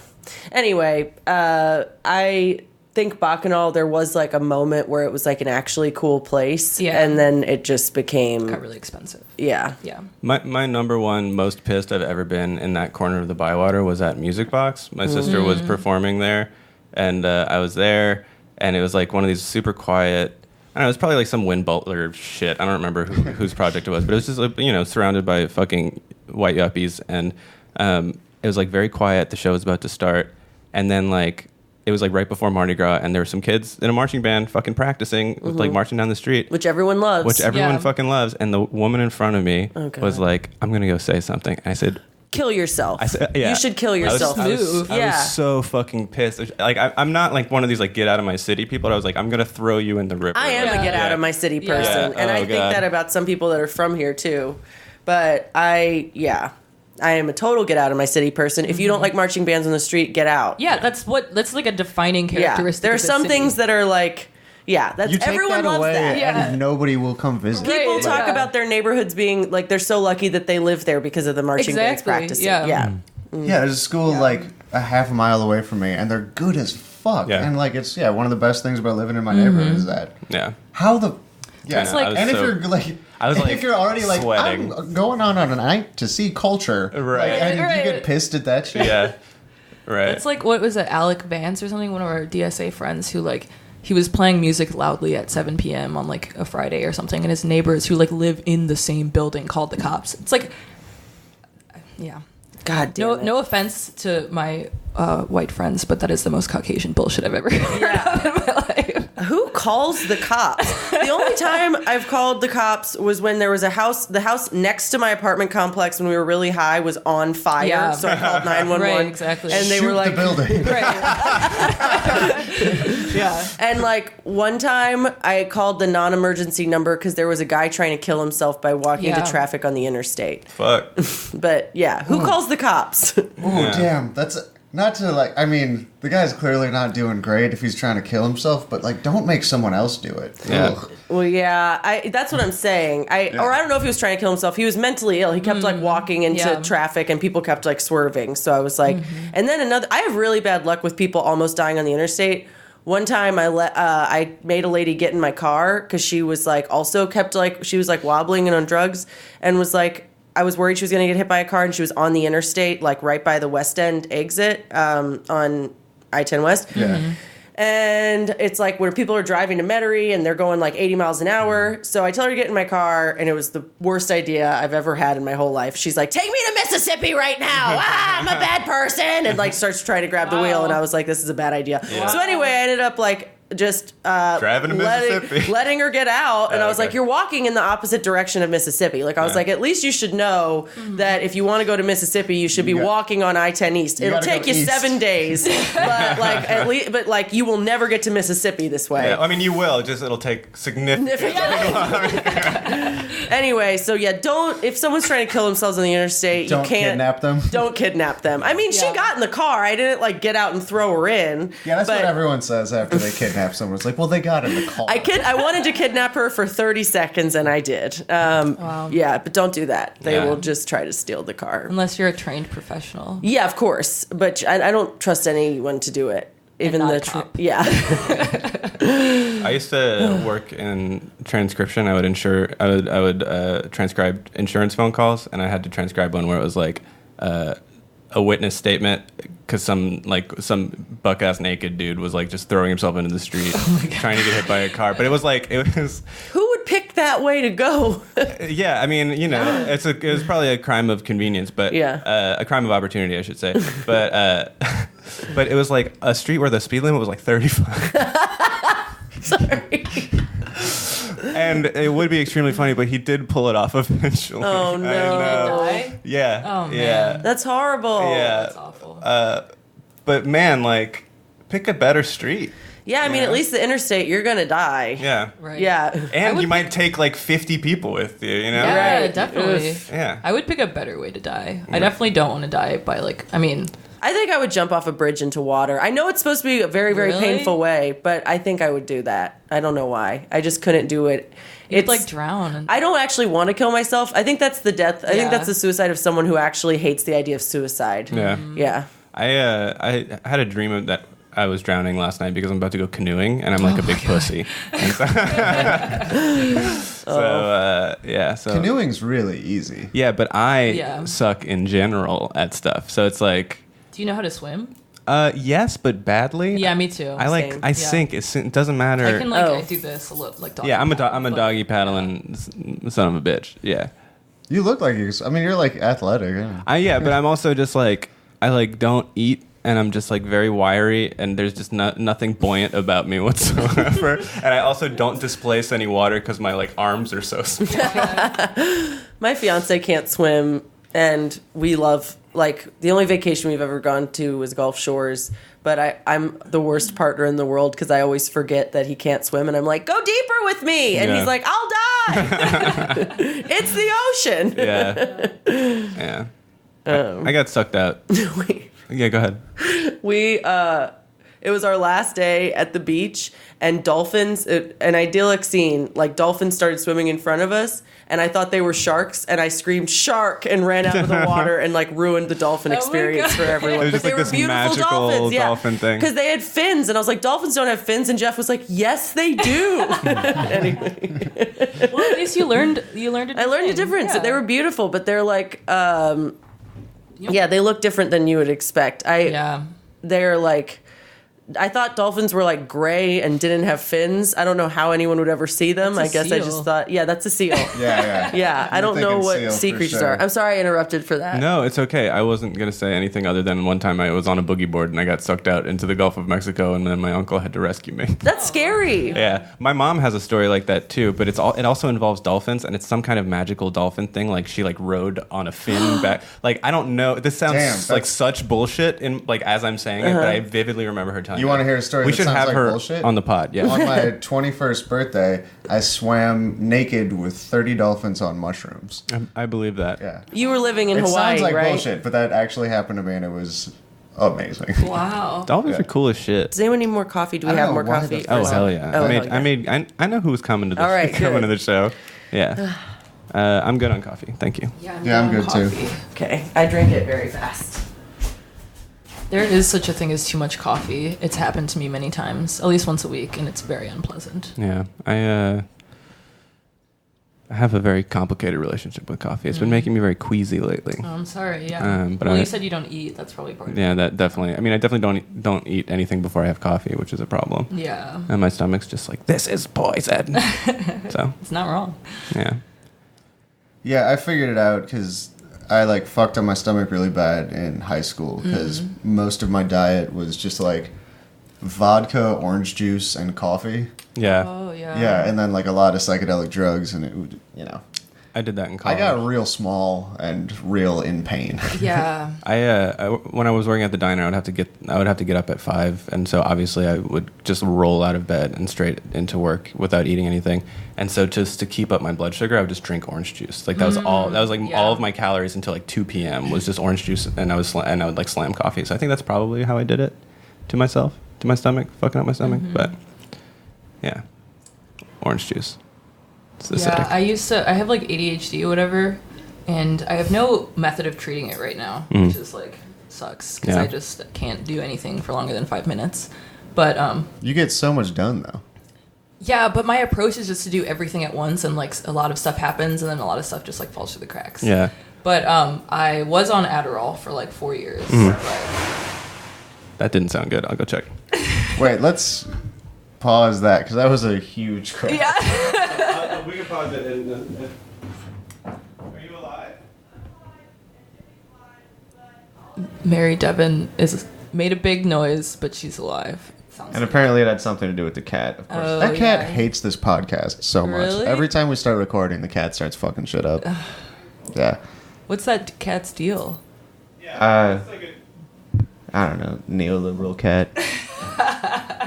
Speaker 3: Anyway, I think Bacchanal, there was like a moment where it was like an actually cool place,
Speaker 2: Yeah.
Speaker 3: and then it just became
Speaker 2: Got really expensive.
Speaker 3: yeah.
Speaker 2: Yeah.
Speaker 1: My number one most pissed I've ever been in that corner of the Bywater was at Music Box. My sister was performing there, and I was there, and it was like one of these super quiet. I don't know, it was probably like some wind butler shit. I don't remember whose project it was, but it was just like, you know, surrounded by fucking white yuppies, and it was like very quiet. The show was about to start, and then like it was like right before Mardi Gras, and there were some kids in a marching band fucking practicing, like marching down the street.
Speaker 3: Which everyone loves.
Speaker 1: Which everyone
Speaker 2: Yeah.
Speaker 1: fucking loves. And the woman in front of me
Speaker 3: Oh, God.
Speaker 1: was like, I'm going to go say something. And I said,
Speaker 3: Kill yourself.
Speaker 1: yeah.
Speaker 3: You should kill yourself.
Speaker 1: I was
Speaker 3: Yeah.
Speaker 1: so fucking pissed. Like, I'm not like one of these like get out of my city people. I was like, I'm going to throw you in the river.
Speaker 3: I am
Speaker 2: Yeah.
Speaker 3: a get out of my city person,
Speaker 1: Yeah.
Speaker 3: and
Speaker 1: Oh,
Speaker 3: I think
Speaker 1: God.
Speaker 3: that about some people that are from here too. But I am a total get out of my city person. If you don't like marching bands on the street, get out.
Speaker 2: Yeah, that's like a defining
Speaker 3: Yeah.
Speaker 2: characteristic.
Speaker 3: There are
Speaker 2: of the
Speaker 3: some
Speaker 2: city.
Speaker 3: things that are like, yeah, that's
Speaker 4: You take
Speaker 3: everyone
Speaker 4: that
Speaker 3: loves
Speaker 4: away,
Speaker 3: that.
Speaker 2: Yeah.
Speaker 4: and nobody will come visit.
Speaker 2: Right.
Speaker 3: People talk
Speaker 2: Yeah.
Speaker 3: about their neighborhoods being like they're so lucky that they live there because of the marching bands
Speaker 2: Exactly,
Speaker 3: practicing.
Speaker 2: yeah.
Speaker 3: Yeah.
Speaker 4: Yeah, there's a school like a half a mile away from me, and they're good as fuck.
Speaker 1: Yeah.
Speaker 4: And like it's one of the best things about living in my neighborhood is that
Speaker 1: Yeah.
Speaker 4: how the yeah.
Speaker 2: It's like-
Speaker 1: I was
Speaker 4: and if
Speaker 1: so-
Speaker 4: you're like,
Speaker 1: I was, like,
Speaker 4: if you're already like,
Speaker 1: sweating.
Speaker 4: I'm going on a night to see culture,
Speaker 1: Right.
Speaker 4: Like, and
Speaker 2: Right.
Speaker 4: you get pissed at that shit.
Speaker 1: Yeah. Right.
Speaker 2: It's like, what was it, Alec Vance or something? One of our DSA friends who like he was playing music loudly at 7 p.m. on like a Friday or something, and his neighbors who like live in the same building called the cops. It's like, yeah.
Speaker 3: God damn it.
Speaker 2: No offense to my white friends, but that is the most Caucasian bullshit I've ever heard of in my life.
Speaker 3: Who calls the cops? The only time I've called the cops was when there was the house next to my apartment complex when we were really high was on fire.
Speaker 2: Yeah.
Speaker 3: So I called 911.
Speaker 2: Right, exactly.
Speaker 3: And they
Speaker 4: Shoot
Speaker 3: were like,
Speaker 4: the building.
Speaker 2: Yeah.
Speaker 3: and like one time I called the non-emergency number because there was a guy trying to kill himself by walking
Speaker 2: Yeah.
Speaker 3: into traffic on the interstate.
Speaker 1: Fuck.
Speaker 3: But yeah, who calls the cops?
Speaker 4: Ooh, damn. That's not to like. I mean, the guy's clearly not doing great if he's trying to kill himself. But like, don't make someone else do it.
Speaker 1: Yeah.
Speaker 4: Ugh.
Speaker 3: Well, yeah, that's what I'm saying. Or I don't know if he was trying to kill himself. He was mentally ill. He kept like walking into
Speaker 2: Yeah.
Speaker 3: traffic, and people kept like swerving. So I was like, and then I have really bad luck with people almost dying on the interstate. One time I made a lady get in my car because she was like also kept like she was like wobbling and on drugs and was like. I was worried she was going to get hit by a car, and she was on the interstate, like right by the West End exit on I-10 West.
Speaker 4: Yeah.
Speaker 3: And it's like where people are driving to Metairie and they're going like 80 miles an hour. So I tell her to get in my car, and it was the worst idea I've ever had in my whole life. She's like, take me to Mississippi right now. I'm a bad person. And like starts trying to grab the wheel. And I was like, this is a bad idea. So anyway, I ended up like just
Speaker 1: driving to Mississippi,
Speaker 3: letting her get out, and I was
Speaker 1: okay.
Speaker 3: like, "You're walking in the opposite direction of Mississippi." Like I was like, "At least you should know that if you want to go to Mississippi, you should be walking on I-10 East. It'll take you 7 days, but like at least, but like you will never get to Mississippi this way."
Speaker 1: Yeah, I mean, you will. Just it'll take significantly long.
Speaker 3: Anyway, so yeah, don't if someone's trying to kill themselves on the interstate,
Speaker 4: Don't
Speaker 3: you can't
Speaker 4: kidnap them.
Speaker 3: Don't kidnap them. I mean, she got in the car. I didn't like get out and throw her in.
Speaker 4: Yeah, that's
Speaker 3: but
Speaker 4: what everyone says after they kidnap someone. It's like, well, they got in the car.
Speaker 3: I wanted to kidnap her for 30 seconds, and I did.
Speaker 2: Wow.
Speaker 3: Yeah, but don't do that. They
Speaker 1: Yeah.
Speaker 3: will just try to steal the car.
Speaker 2: Unless you're a trained professional.
Speaker 3: Yeah, of course, but I don't trust anyone to do it. Even
Speaker 2: not
Speaker 3: the
Speaker 2: a cop.
Speaker 3: yeah.
Speaker 1: I used to work in transcription. I would transcribe insurance phone calls, and I had to transcribe one where it was like a witness statement because some buck ass naked dude was like just throwing himself into the street trying to get hit by a car. But it was
Speaker 3: Who would pick that way to go?
Speaker 1: yeah. I mean, you know, it was probably a crime of convenience, but a crime of opportunity, I should say. But but it was like a street where the speed limit was like 35.
Speaker 3: Sorry.
Speaker 1: And it would be extremely funny, but he did pull it off eventually.
Speaker 3: Oh,
Speaker 1: I
Speaker 3: no.
Speaker 1: know.
Speaker 2: Die?
Speaker 1: Yeah.
Speaker 2: Oh, man.
Speaker 1: Yeah.
Speaker 3: That's horrible.
Speaker 1: Yeah.
Speaker 2: That's awful.
Speaker 1: But man, like, pick a better street.
Speaker 3: Yeah, I mean, at least the interstate, you're gonna die.
Speaker 1: Yeah.
Speaker 2: Right.
Speaker 3: Yeah.
Speaker 1: And you might take like 50 people with you, you know?
Speaker 2: Yeah,
Speaker 3: Right.
Speaker 2: definitely.
Speaker 3: Oof.
Speaker 1: Yeah.
Speaker 2: I would pick a better way to die. I definitely don't want to die by
Speaker 3: I think I would jump off a bridge into water. I know it's supposed to be a very, very
Speaker 2: Really?
Speaker 3: painful way, but I think I would do that. I don't know why. I just couldn't do it.
Speaker 2: you'd like drown. And
Speaker 3: I don't actually want to kill myself. I think that's the death. I think
Speaker 2: Yeah.
Speaker 3: that's the suicide of someone who actually hates the idea of suicide.
Speaker 1: Yeah.
Speaker 3: Yeah.
Speaker 1: I had a dream of that I was drowning last night because I'm about to go canoeing and I'm like a big pussy. And so
Speaker 4: Canoeing's really easy.
Speaker 1: Yeah, but I
Speaker 2: Yeah.
Speaker 1: suck in general at stuff. So it's like,
Speaker 2: do you know how to swim?
Speaker 1: yes, but badly.
Speaker 2: Yeah, me too.
Speaker 3: Same.
Speaker 1: I sink. It doesn't matter.
Speaker 2: I can I do this a little like dog.
Speaker 1: Yeah, I'm a doggy paddling son of a bitch. Yeah.
Speaker 4: You look like you're like athletic. Yeah.
Speaker 1: But I'm also just like I like don't eat and I'm just like very wiry and there's just nothing buoyant about me whatsoever. And I also don't displace any water because my like arms are so small.
Speaker 3: My fiance can't swim, and we love, like, the only vacation we've ever gone to was Gulf Shores. But I'm the worst partner in the world because I always forget that he can't swim, and I'm like, go deeper with me, and he's like, I'll die. It's the ocean.
Speaker 1: Yeah. I got sucked out. Yeah, go ahead.
Speaker 3: It was our last day at the beach, and dolphins, an idyllic scene, like dolphins started swimming in front of us, and I thought they were sharks, and I screamed shark and ran out of the water and like ruined the dolphin experience for everyone.
Speaker 1: It was just
Speaker 3: But
Speaker 1: like this magical dolphin thing.
Speaker 3: Because they had fins, and I was like, dolphins don't have fins, and Jeff was like, yes, they do. Anyway.
Speaker 2: Well, at least you learned a difference.
Speaker 3: I learned a difference. They were beautiful, but they're like, they look different than you would expect. They're like, I thought dolphins were like gray and didn't have fins. I don't know how anyone would ever see them.
Speaker 2: That's a
Speaker 3: I guess I
Speaker 2: seal.
Speaker 3: just thought, that's a seal.
Speaker 4: Yeah.
Speaker 3: Yeah, I don't know
Speaker 4: thinking
Speaker 3: what
Speaker 4: seal
Speaker 3: sea
Speaker 4: for
Speaker 3: creatures
Speaker 4: sure.
Speaker 3: are. I'm sorry I interrupted for that.
Speaker 1: No, it's okay. I wasn't going to say anything other than one time I was on a boogie board and I got sucked out into the Gulf of Mexico and then my uncle had to rescue me.
Speaker 3: That's scary.
Speaker 1: Yeah, my mom has a story like that too, but it also involves dolphins and it's some kind of magical dolphin thing. Like she like rode on a fin back. Like I don't know. This sounds like such bullshit in like as I'm saying it, but I vividly remember her telling.
Speaker 4: You want to hear a story
Speaker 1: We
Speaker 4: that
Speaker 1: should
Speaker 4: sounds
Speaker 1: have
Speaker 4: like
Speaker 1: her
Speaker 4: bullshit?
Speaker 1: on the pod. Yeah.
Speaker 4: On my 21st birthday, I swam naked with 30 dolphins on mushrooms.
Speaker 1: I believe that.
Speaker 4: Yeah.
Speaker 3: You were living in
Speaker 4: It
Speaker 3: Hawaii,
Speaker 4: sounds like
Speaker 3: right?
Speaker 4: bullshit, but that actually happened to me and it was amazing.
Speaker 2: Wow.
Speaker 1: Dolphins are cool as shit.
Speaker 3: Does anyone need more coffee? Do we
Speaker 4: I don't
Speaker 3: have
Speaker 4: know
Speaker 3: more
Speaker 4: why
Speaker 3: coffee?
Speaker 4: the-
Speaker 1: Oh hell yeah!
Speaker 3: Oh, hell yeah.
Speaker 1: I know who's coming to the
Speaker 3: All right,
Speaker 1: coming
Speaker 3: good.
Speaker 1: to the show. Yeah. I'm good on coffee. Thank you.
Speaker 4: Yeah, I'm
Speaker 2: on
Speaker 4: good too.
Speaker 2: coffee.
Speaker 3: Okay, I drink it very fast.
Speaker 2: There is such a thing as too much coffee. It's happened to me many times, at least once a week, and it's very unpleasant.
Speaker 1: Yeah, I have a very complicated relationship with coffee. It's been making me very queasy lately.
Speaker 2: Oh, I'm sorry. Yeah.
Speaker 1: But
Speaker 2: You said you don't eat. That's probably part of it.
Speaker 1: Yeah, that definitely. I mean, I definitely don't eat anything before I have coffee, which is a problem.
Speaker 2: Yeah.
Speaker 1: And my stomach's just like, this is poison. So
Speaker 2: It's not wrong.
Speaker 1: yeah.
Speaker 4: Yeah, I figured it out because I like fucked up my stomach really bad in high school because most of my diet was just like vodka, orange juice, and coffee.
Speaker 1: Yeah.
Speaker 2: Oh yeah.
Speaker 4: Yeah, and then like a lot of psychedelic drugs, and it would,
Speaker 1: I did that in college.
Speaker 4: I got real small and real in pain.
Speaker 2: Yeah.
Speaker 1: I when I was working at the diner, I would have to get up at 5, and so obviously I would just roll out of bed and straight into work without eating anything. And so just to keep up my blood sugar, I would just drink orange juice. Like that was all. That was like all of my calories until like 2 p.m. was just orange juice, and I would like slam coffee. So I think that's probably how I did it to myself, to my stomach, fucking up my stomach. But yeah, orange juice. It's acidic.
Speaker 2: I have like ADHD or whatever, and I have no method of treating it right now, which is like sucks because I just can't do anything for longer than 5 minutes. But
Speaker 4: You get so much done though.
Speaker 2: yeah, but my approach is just to do everything at once, and like a lot of stuff happens, and then a lot of stuff just like falls through the cracks.
Speaker 1: Yeah.
Speaker 2: But I was on Adderall for like 4 years. But
Speaker 1: That didn't sound good. I'll go check.
Speaker 4: Wait, let's pause that because that was a huge crash.
Speaker 2: yeah.
Speaker 1: We can pause it. Are you alive?
Speaker 2: Mary Devon made a big noise, but she's alive. Sounds
Speaker 5: And apparently it had something to do with the cat, of course.
Speaker 2: Oh,
Speaker 4: That cat
Speaker 2: yeah.
Speaker 4: hates this podcast so much.
Speaker 2: Really?
Speaker 4: Every time we start recording, the cat starts fucking shit up. Yeah.
Speaker 2: What's that cat's deal?
Speaker 5: I don't know, neoliberal cat.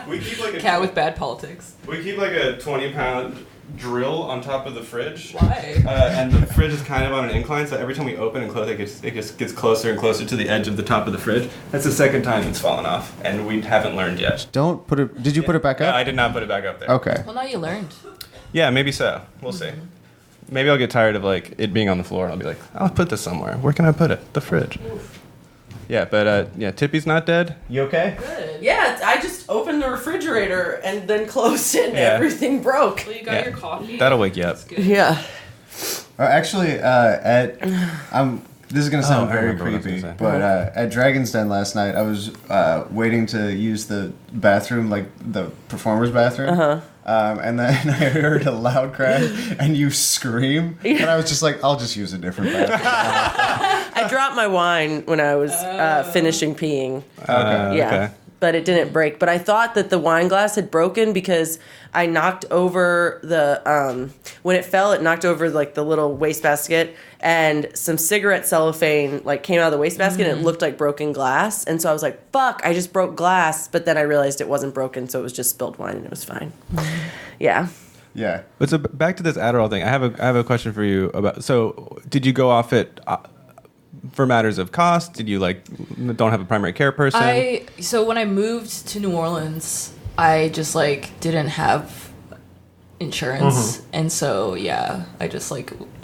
Speaker 1: We keep like
Speaker 2: Cat with bad politics.
Speaker 1: We keep like a 20-pound drill on top of the fridge.
Speaker 2: Why?
Speaker 1: And the fridge is kind of on an incline, so every time we open and close, it just gets closer and closer to the edge of the top of the fridge. That's the second time it's fallen off, and we haven't learned yet.
Speaker 4: Don't put it. Did you put it back up?
Speaker 1: I did not put it back up there.
Speaker 4: Okay.
Speaker 2: Well, now you learned.
Speaker 1: Yeah, maybe so. We'll see. Maybe I'll get tired of like it being on the floor, and I'll be like, I'll put this somewhere. Where can I put it? The fridge. Yeah, but Tippy's not dead.
Speaker 5: You okay?
Speaker 2: Good.
Speaker 3: Yeah, I just opened the refrigerator and then closed it and
Speaker 1: Yeah.
Speaker 3: everything broke.
Speaker 2: Well, you got your coffee.
Speaker 1: That'll wake you up.
Speaker 2: That's good.
Speaker 3: Yeah.
Speaker 4: Actually, this is gonna sound
Speaker 1: I
Speaker 4: very
Speaker 1: remember what I was
Speaker 4: creepy,
Speaker 1: gonna say.
Speaker 4: but at Dragon's Den last night, I was waiting to use the bathroom, like the performer's bathroom. And then I heard a loud crash, and you scream, and I was just like, I'll just use a different bathroom.
Speaker 3: I dropped my wine when I was finishing peeing.
Speaker 4: Okay.
Speaker 3: Yeah.
Speaker 1: Okay.
Speaker 3: But it didn't break. But I thought that the wine glass had broken because I knocked over the when it fell, it knocked over like the little wastebasket, and some cigarette cellophane like came out of the wastebasket and it looked like broken glass. And so I was like, "Fuck! I just broke glass." But then I realized it wasn't broken, so it was just spilled wine and it was fine. Yeah.
Speaker 4: Yeah.
Speaker 1: But so back to this Adderall thing. I have a question for you about. So Did you go off it for matters of cost? Did you don't have a primary care person?
Speaker 2: So when I moved to New Orleans, I just didn't have insurance, and so I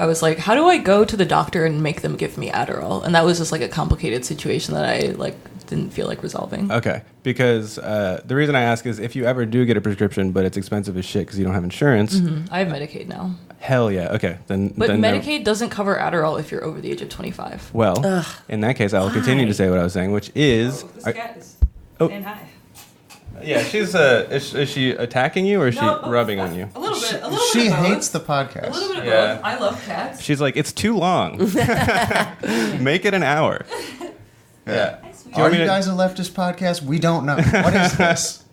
Speaker 2: was like, how do I go to the doctor and make them give me Adderall? And that was just a complicated situation that I didn't feel like resolving.
Speaker 1: Okay, because the reason I ask is if you ever do get a prescription, but it's expensive as shit because you don't have insurance.
Speaker 2: I have Medicaid now.
Speaker 1: Hell yeah. Okay, then.
Speaker 2: But
Speaker 1: then
Speaker 2: Medicaid doesn't cover Adderall if you're over the age of 25.
Speaker 1: Well, in that case, I will continue to say what I was saying, which is.
Speaker 2: cat is
Speaker 1: saying
Speaker 2: hi.
Speaker 1: Yeah, she's. Is she attacking you or is she rubbing on you?
Speaker 2: A little bit.
Speaker 4: She hates the podcast.
Speaker 2: A little bit of
Speaker 1: Yeah.
Speaker 2: both. I love cats.
Speaker 1: She's like, it's too long. Make it an hour. Yeah.
Speaker 4: Are
Speaker 1: want me
Speaker 4: you
Speaker 1: to-
Speaker 4: guys a leftist podcast? We don't know. What is this?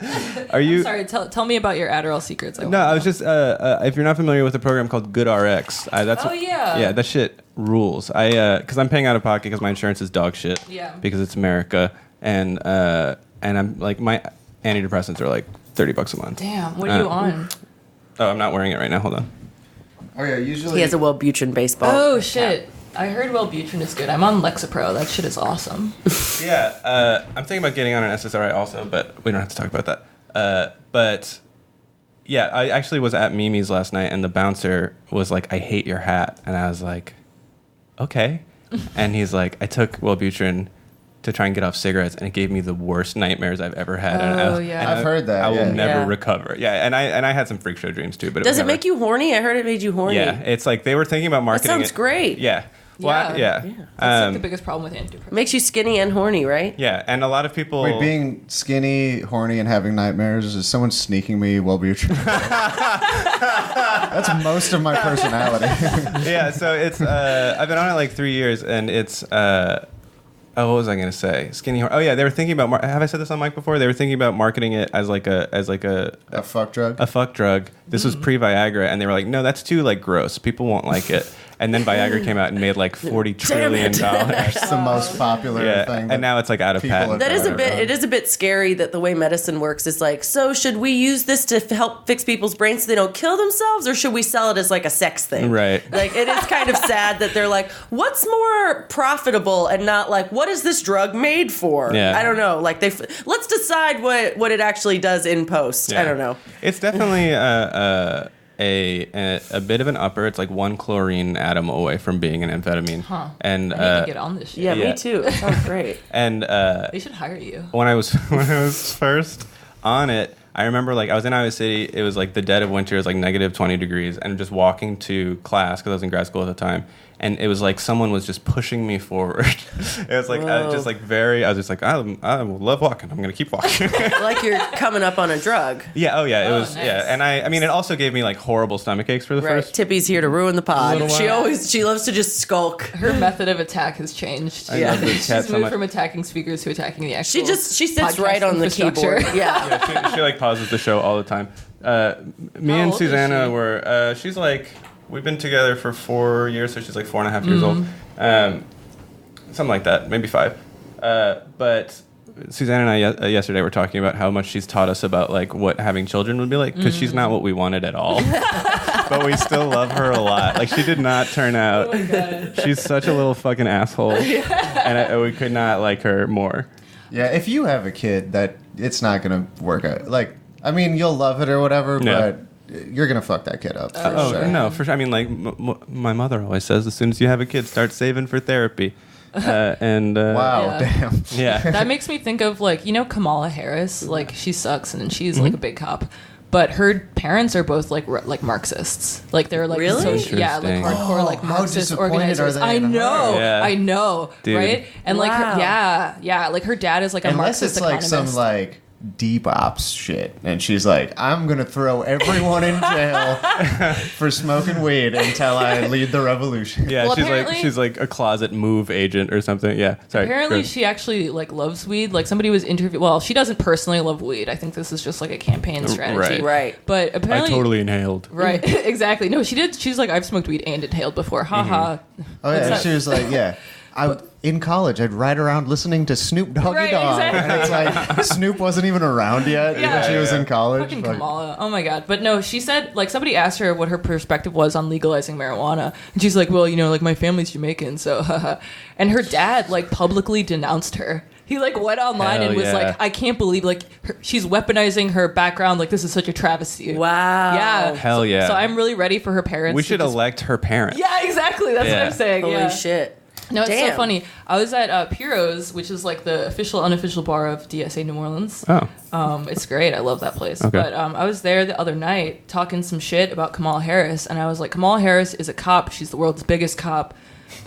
Speaker 1: Are you?
Speaker 2: Sorry, tell me about your Adderall secrets.
Speaker 1: No, I was just. If you're not familiar with the program called Good RX, that's.
Speaker 2: Oh, yeah.
Speaker 1: Yeah, that shit rules. Because I'm paying out of pocket because my insurance is dog shit.
Speaker 2: Yeah.
Speaker 1: Because it's America, and I'm like my antidepressants are like $30 a month.
Speaker 2: Damn, what are you on?
Speaker 1: Oh, I'm not wearing it right now. Hold on.
Speaker 4: Oh yeah, usually
Speaker 3: He has a Wellbutrin baseball.
Speaker 2: Oh, shit. I heard Wellbutrin is good. I'm on Lexapro. That shit is awesome.
Speaker 1: Yeah, I'm thinking about getting on an SSRI also, but we don't have to talk about that. But yeah, I actually was at Mimi's last night, and the bouncer was like, "I hate your hat," and I was like, "Okay," and he's like, "I took Wellbutrin to try and get off cigarettes, and it gave me the worst nightmares I've ever had."
Speaker 2: Oh, yeah.
Speaker 4: I've heard that,
Speaker 1: I will
Speaker 4: yeah.
Speaker 1: never
Speaker 3: Yeah.
Speaker 1: recover. Yeah, and I had some freak show dreams too. But
Speaker 3: Does it make you horny? I heard it made you horny.
Speaker 1: Yeah, it's like they were thinking about
Speaker 3: That
Speaker 1: marketing.
Speaker 3: sounds
Speaker 1: it.
Speaker 3: great.
Speaker 1: Yeah. Well,
Speaker 2: Yeah.
Speaker 1: yeah.
Speaker 2: That's the biggest problem with antidepressants.
Speaker 3: Makes you skinny and horny, right?
Speaker 1: Yeah, and a lot of people.
Speaker 4: Wait, being skinny, horny, and having nightmares, is someone sneaking me Wellbutrin? That's most of my personality.
Speaker 1: Yeah, so it's I've been on it like 3 years, and it's Oh, what was I gonna say? Skinny horse. Oh yeah, they were thinking about. Have I said this on mic before? They were thinking about marketing it as like a
Speaker 4: fuck drug.
Speaker 1: A fuck drug. This was pre-Viagra, and they were like, no, that's too like gross. People won't like it. And then Viagra came out and made like $40 trillion.
Speaker 4: That's the most popular thing.
Speaker 1: And now it's like out of patent.
Speaker 3: That is a bit. It is a bit scary that the way medicine works is like. So should we use this to help fix people's brains so they don't kill themselves, or should we sell it as like a sex thing?
Speaker 1: Right.
Speaker 3: Like it is kind of sad that they're like, what's more profitable, and not like, what is this drug made for?
Speaker 1: Yeah.
Speaker 3: I don't know. Like let's decide what it actually does in post.
Speaker 1: Yeah.
Speaker 3: I don't know.
Speaker 1: It's definitely a bit of an upper. It's like 1 chlorine atom away from being an amphetamine.
Speaker 2: Huh.
Speaker 1: And
Speaker 2: I need to get on this shit.
Speaker 3: Yeah, me too. It sounds great.
Speaker 1: And
Speaker 2: They should hire you.
Speaker 1: when I was first on it, I remember like I was in Iowa City. It was like the dead of winter. It was like negative 20 degrees, and just walking to class because I was in grad school at the time. And it was like someone was just pushing me forward. It was like I was just like I love walking. I'm gonna keep walking.
Speaker 3: Like you're coming up on a drug.
Speaker 1: Yeah. Oh yeah. It was.
Speaker 2: Nice.
Speaker 1: Yeah. And I mean, it also gave me like horrible stomach aches for the
Speaker 3: Right.
Speaker 1: first.
Speaker 3: Tippy's here to ruin the pod.
Speaker 1: Little
Speaker 3: She loves to just skulk.
Speaker 2: Her method of attack has changed.
Speaker 1: I love this
Speaker 2: She's
Speaker 1: cat so
Speaker 2: moved
Speaker 1: much.
Speaker 2: from attacking speakers to attacking the actual.
Speaker 3: She sits
Speaker 2: podcast
Speaker 3: right on the
Speaker 2: infrastructure.
Speaker 3: keyboard. Yeah.
Speaker 1: Yeah, she like pauses the show all the time. Me
Speaker 2: How
Speaker 1: and
Speaker 2: old is
Speaker 1: Susanna
Speaker 2: she?
Speaker 1: were. She's like we've been together for 4 years, so she's like 4.5 years old, something like that, maybe 5. But Susanna and I yesterday were talking about how much she's taught us about like what having children would be like, because she's not what we wanted at all. But we still love her a lot. Like she did not turn out.
Speaker 2: Oh my God.
Speaker 1: She's such a little fucking asshole, and we could not like her more.
Speaker 4: Yeah, if you have a kid, that it's not gonna work out. Like, I mean, you'll love it or whatever,
Speaker 1: Yeah.
Speaker 4: but you're gonna fuck that kid up. For
Speaker 1: Oh
Speaker 4: sure.
Speaker 1: no, for sure. I mean, like my mother always says, as soon as you have a kid, start saving for therapy.
Speaker 4: Wow,
Speaker 2: Yeah.
Speaker 4: damn.
Speaker 1: Yeah.
Speaker 2: That makes me think of like, you know, Kamala Harris. Like she sucks and she's like a big cop, but her parents are both like Marxists. Like they're like
Speaker 3: Really?
Speaker 2: like
Speaker 1: Interesting.
Speaker 2: hardcore like
Speaker 4: how
Speaker 2: Marxist
Speaker 4: disappointed
Speaker 2: organizers.
Speaker 4: are they
Speaker 2: I
Speaker 4: in
Speaker 2: know,
Speaker 4: her?
Speaker 1: Yeah.
Speaker 2: I know,
Speaker 1: Dude.
Speaker 2: right? And like,
Speaker 3: Wow.
Speaker 2: like her dad is like a
Speaker 4: Unless
Speaker 2: Marxist
Speaker 4: it's like
Speaker 2: economist.
Speaker 4: some like deep ops shit, and she's like, I'm gonna throw everyone in jail for smoking weed until I lead the revolution.
Speaker 1: Yeah,
Speaker 2: Well,
Speaker 1: she's
Speaker 2: apparently-
Speaker 1: like a closet move agent or something. Yeah, sorry.
Speaker 2: Apparently,
Speaker 1: Chris.
Speaker 2: she actually like loves weed. Like somebody was interviewed. Well, she doesn't personally love weed. I think this is just like a campaign strategy.
Speaker 3: Right.
Speaker 2: But
Speaker 1: I
Speaker 2: apparently,
Speaker 1: totally inhaled.
Speaker 2: right, exactly. No, she did. She's like, I've smoked weed and inhaled before. Haha.
Speaker 4: Oh yeah,
Speaker 2: What's
Speaker 4: and
Speaker 2: that?
Speaker 4: she was like, yeah. In college, I'd ride around listening to Snoop Doggy
Speaker 2: Right,
Speaker 4: Dogg,
Speaker 2: exactly.
Speaker 4: and it's like Snoop wasn't even around yet when she was in college.
Speaker 2: Fucking
Speaker 4: Like,
Speaker 2: Kamala. Oh my God. But no, she said, like, somebody asked her what her perspective was on legalizing marijuana. And she's like, well, you know, like, my family's Jamaican, so, haha. And her dad, like, publicly denounced her. He, like, went online
Speaker 1: Hell
Speaker 2: and was
Speaker 1: yeah.
Speaker 2: like, I can't believe, like, she's weaponizing her background. Like, this is such a travesty.
Speaker 3: Wow.
Speaker 2: Yeah.
Speaker 1: Hell yeah.
Speaker 2: So I'm really ready for her parents.
Speaker 1: We
Speaker 2: to
Speaker 1: should
Speaker 2: just-
Speaker 1: elect her parents.
Speaker 2: Yeah, exactly. That's what
Speaker 1: Yeah.
Speaker 2: I'm saying.
Speaker 3: Holy
Speaker 2: yeah.
Speaker 3: shit.
Speaker 2: No, it's so
Speaker 3: Damn.
Speaker 2: funny. I was at Piro's, which is like the official, unofficial bar of DSA New Orleans.
Speaker 1: Oh.
Speaker 2: It's great. I love that place.
Speaker 1: Okay.
Speaker 2: But I was there the other night talking some shit about Kamala Harris, and I was like, Kamala Harris is a cop. She's the world's biggest cop.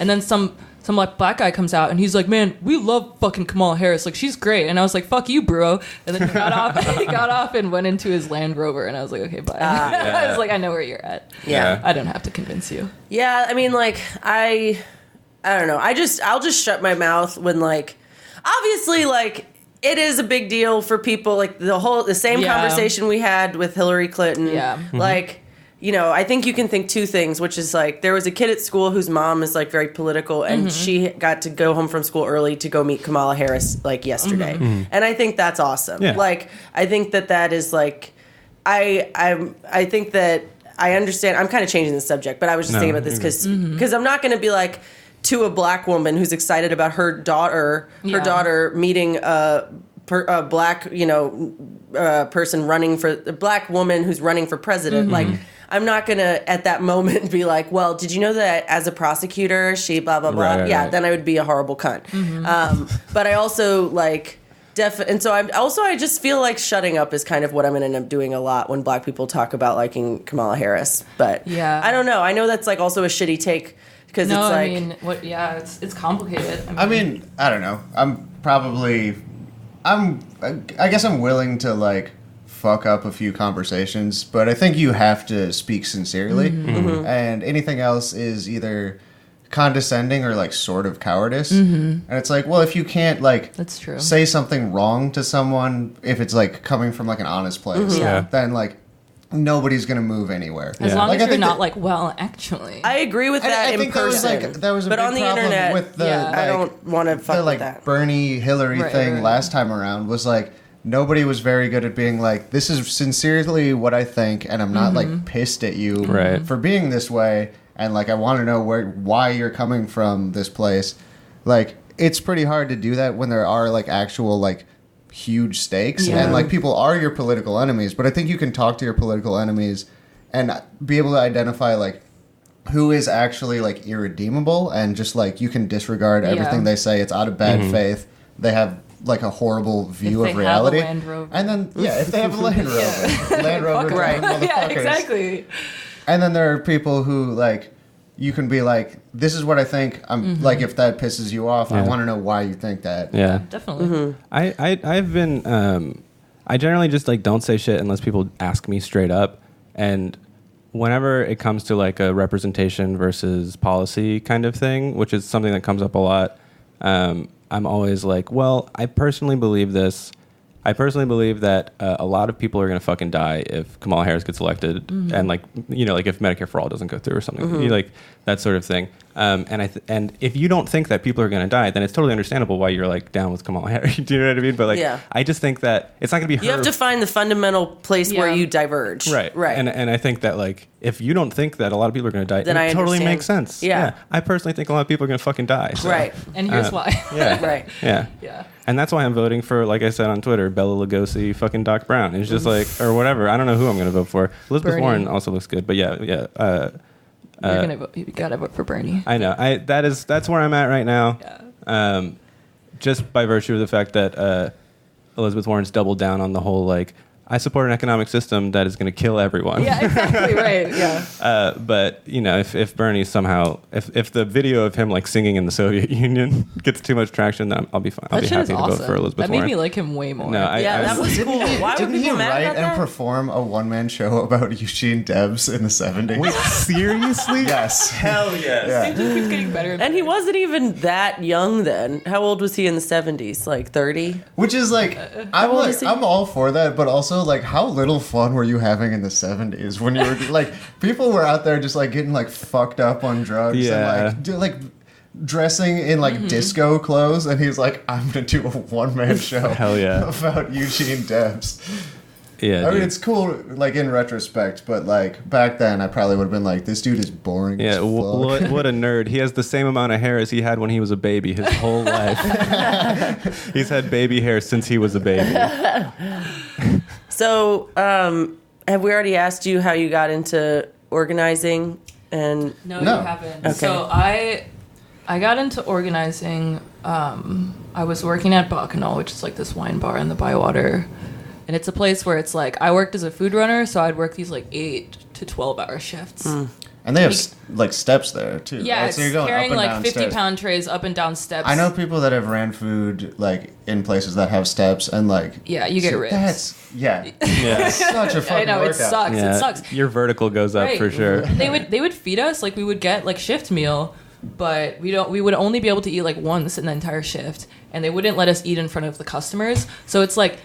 Speaker 2: And then some like black guy comes out and he's like, man, we love fucking Kamala Harris. Like, she's great. And I was like, fuck you, bro. And then he got off. He got off and went into his Land Rover, and I was like, okay, bye. I was like, I know where you're at.
Speaker 3: Yeah.
Speaker 2: I don't have to convince you.
Speaker 3: Yeah, I mean, like, I don't know. I'll just shut my mouth when, like, obviously, like, it is a big deal for people. Like, the same
Speaker 2: Yeah.
Speaker 3: conversation we had with Hillary Clinton.
Speaker 2: Yeah.
Speaker 3: Like, you know, I think you can think two things, which is, like, there was a kid at school whose mom is, like, very political, and she got to go home from school early to go meet Kamala Harris, like, yesterday. And I think that's awesome.
Speaker 1: Yeah.
Speaker 3: Like, I think that is, like, I think that I understand. I'm kind of changing the subject, but I was just thinking about this because I'm not going to be like to a black woman who's excited about her daughter meeting a black, you know, person running for a black woman who's running for president. Like, I'm not going to at that moment be like, well, did you know that as a prosecutor, she blah, blah, blah.
Speaker 1: Right,
Speaker 3: yeah.
Speaker 1: right.
Speaker 3: Then I would be a horrible cunt. But I also like, and so I just feel like shutting up is kind of what I'm going to end up doing a lot when black people talk about liking Kamala Harris. But
Speaker 2: Yeah.
Speaker 3: I don't know. I know that's like also a shitty take because
Speaker 2: No,
Speaker 3: it's like,
Speaker 2: I mean, what? Yeah, it's complicated.
Speaker 4: I mean, I don't know. I guess I'm willing to like fuck up a few conversations, but I think you have to speak sincerely, and anything else is either condescending or like sort of cowardice. And it's like, well, if you can't like
Speaker 2: That's true.
Speaker 4: say something wrong to someone, if it's like coming from like an honest place,
Speaker 1: Yeah.
Speaker 4: then like nobody's gonna move anywhere.
Speaker 2: As
Speaker 1: Yeah.
Speaker 2: long
Speaker 4: Like,
Speaker 2: as
Speaker 4: I
Speaker 2: you're
Speaker 4: think
Speaker 2: not
Speaker 4: that-
Speaker 2: like, well, actually.
Speaker 3: I agree with that
Speaker 4: I
Speaker 3: in
Speaker 4: think
Speaker 3: person.
Speaker 4: that was a
Speaker 3: but
Speaker 4: big
Speaker 3: on the
Speaker 4: problem
Speaker 3: internet,
Speaker 4: with the
Speaker 2: yeah.
Speaker 3: I
Speaker 4: like,
Speaker 3: don't want to fuck
Speaker 4: the
Speaker 3: with
Speaker 4: like
Speaker 3: that.
Speaker 4: Bernie Hillary
Speaker 2: Right,
Speaker 4: thing
Speaker 2: right.
Speaker 4: last time around was like nobody was very good at being like, this is sincerely what I think, and I'm not like pissed at you
Speaker 1: Right.
Speaker 4: for being this way, and like I want to know why you're coming from this place. Like it's pretty hard to do that when there are like actual like huge stakes
Speaker 2: Yeah.
Speaker 4: and like people are your political enemies. But I think you can talk to your political enemies and be able to identify like who is actually like irredeemable, and just like you can disregard everything they say. It's out of bad faith. They have like a horrible view
Speaker 2: If
Speaker 4: of
Speaker 2: they have a
Speaker 4: reality.
Speaker 2: Land Rover.
Speaker 4: And then if they have a Land Rover, Land Rover
Speaker 3: Right.
Speaker 4: driving
Speaker 2: yeah,
Speaker 4: motherfuckers.
Speaker 2: exactly.
Speaker 4: And then there are people who like you can be like, this is what I think. I'm like, if that pisses you off, I
Speaker 1: Yeah.
Speaker 4: want to know why you think that.
Speaker 1: Yeah.
Speaker 2: Definitely.
Speaker 1: I've been I generally just like don't say shit unless people ask me straight up, and whenever it comes to like a representation versus policy kind of thing, which is something that comes up a lot, I'm always like, well, I personally believe this. I personally believe that a lot of people are going to fucking die if Kamala Harris gets elected, and like like if Medicare for All doesn't go through or something, like that sort of thing. And if you don't think that people are going to die, then it's totally understandable why you're like down with Kamala Harris. Do you know what I mean? But like,
Speaker 3: Yeah.
Speaker 1: I just think that it's not going to be her.
Speaker 3: You have to find the fundamental place where
Speaker 2: Yeah.
Speaker 3: you diverge.
Speaker 1: Right.
Speaker 3: Right.
Speaker 1: And I think that like if you don't think that a lot of people are going to die,
Speaker 3: Then
Speaker 1: it
Speaker 3: I
Speaker 1: totally
Speaker 3: understand.
Speaker 1: makes sense.
Speaker 3: Yeah.
Speaker 1: I personally think a lot of people are going to fucking die. So.
Speaker 3: Right.
Speaker 2: And here's why.
Speaker 1: Yeah.
Speaker 3: Right.
Speaker 1: Yeah.
Speaker 2: Yeah.
Speaker 1: And that's why I'm voting for, like I said on Twitter, Bella Lugosi, fucking Doc Brown. It's just like, or whatever. I don't know who I'm going to vote for. Elizabeth
Speaker 2: Bernie.
Speaker 1: Warren also looks good, but yeah.
Speaker 2: You're gonna vote. You gotta vote for Bernie.
Speaker 1: I know. That's where I'm at right now.
Speaker 2: Yeah.
Speaker 1: Just by virtue of the fact that Elizabeth Warren's doubled down on the whole like, I support an economic system that is going to kill everyone.
Speaker 2: Yeah, exactly right. Yeah.
Speaker 1: But if Bernie somehow, if the video of him like singing in the Soviet Union gets too much traction, then I'll be fine. I'll
Speaker 2: That
Speaker 1: be
Speaker 2: shit
Speaker 1: happy
Speaker 2: is
Speaker 1: to
Speaker 2: awesome.
Speaker 1: vote for Elizabeth
Speaker 2: That made
Speaker 1: Warren.
Speaker 2: me like him way more.
Speaker 1: No,
Speaker 3: Yeah, that was cool. Why were
Speaker 4: Didn't he
Speaker 3: people mad
Speaker 4: write
Speaker 3: about
Speaker 4: and
Speaker 3: that?
Speaker 4: perform a one-man show about Eugene Debs in the 70s?
Speaker 1: Wait, seriously?
Speaker 4: Yes.
Speaker 1: Hell yes.
Speaker 4: Yeah.
Speaker 2: It just keeps getting better.
Speaker 3: And he wasn't even that young then. How old was he in the 70s? Like 30?
Speaker 4: Which is like,
Speaker 3: old is he?
Speaker 4: I'm all for that, but also like, how little fun were you having in the 70s when you were like, people were out there just like getting like fucked up on drugs
Speaker 1: Yeah.
Speaker 4: and like dressing in like disco clothes, and he's like, I'm gonna do a one-man show.
Speaker 1: Hell yeah.
Speaker 4: About Eugene Debs.
Speaker 1: Yeah.
Speaker 4: I mean,
Speaker 1: dude.
Speaker 4: it's cool, like in retrospect, but like back then, I probably would have been like, "This dude is boring."
Speaker 1: Yeah,
Speaker 4: as fuck.
Speaker 1: what a nerd. He has the same amount of hair as he had when he was a baby his whole life. He's had baby hair since he was a baby.
Speaker 3: So, have we already asked you how you got into organizing? And
Speaker 2: No,
Speaker 4: No.
Speaker 2: you haven't.
Speaker 3: Okay.
Speaker 2: So I got into organizing. I was working at Bacchanal, which is like this wine bar in the Bywater, and it's a place where it's like I worked as a food runner, so I'd work these like 8 to 12-hour shifts.
Speaker 4: And they have like steps there too.
Speaker 2: Yeah,
Speaker 4: right?
Speaker 2: it's
Speaker 4: So you're going
Speaker 2: carrying
Speaker 4: up and
Speaker 2: like
Speaker 4: down
Speaker 2: 50
Speaker 4: stairs.
Speaker 2: pound trays up and down steps.
Speaker 4: I know people that have ran food like in places that have steps, and like
Speaker 2: Yeah, you get ripped.
Speaker 4: That's
Speaker 1: Yeah.
Speaker 4: such a
Speaker 2: I
Speaker 4: fucking
Speaker 2: know it
Speaker 4: workout.
Speaker 2: sucks.
Speaker 1: Yeah,
Speaker 2: It sucks.
Speaker 1: your vertical goes up
Speaker 2: Right.
Speaker 1: for sure.
Speaker 2: They would feed us like we would get like shift meal, but we would only be able to eat like once in the entire shift, and they wouldn't let us eat in front of the customers. So it's like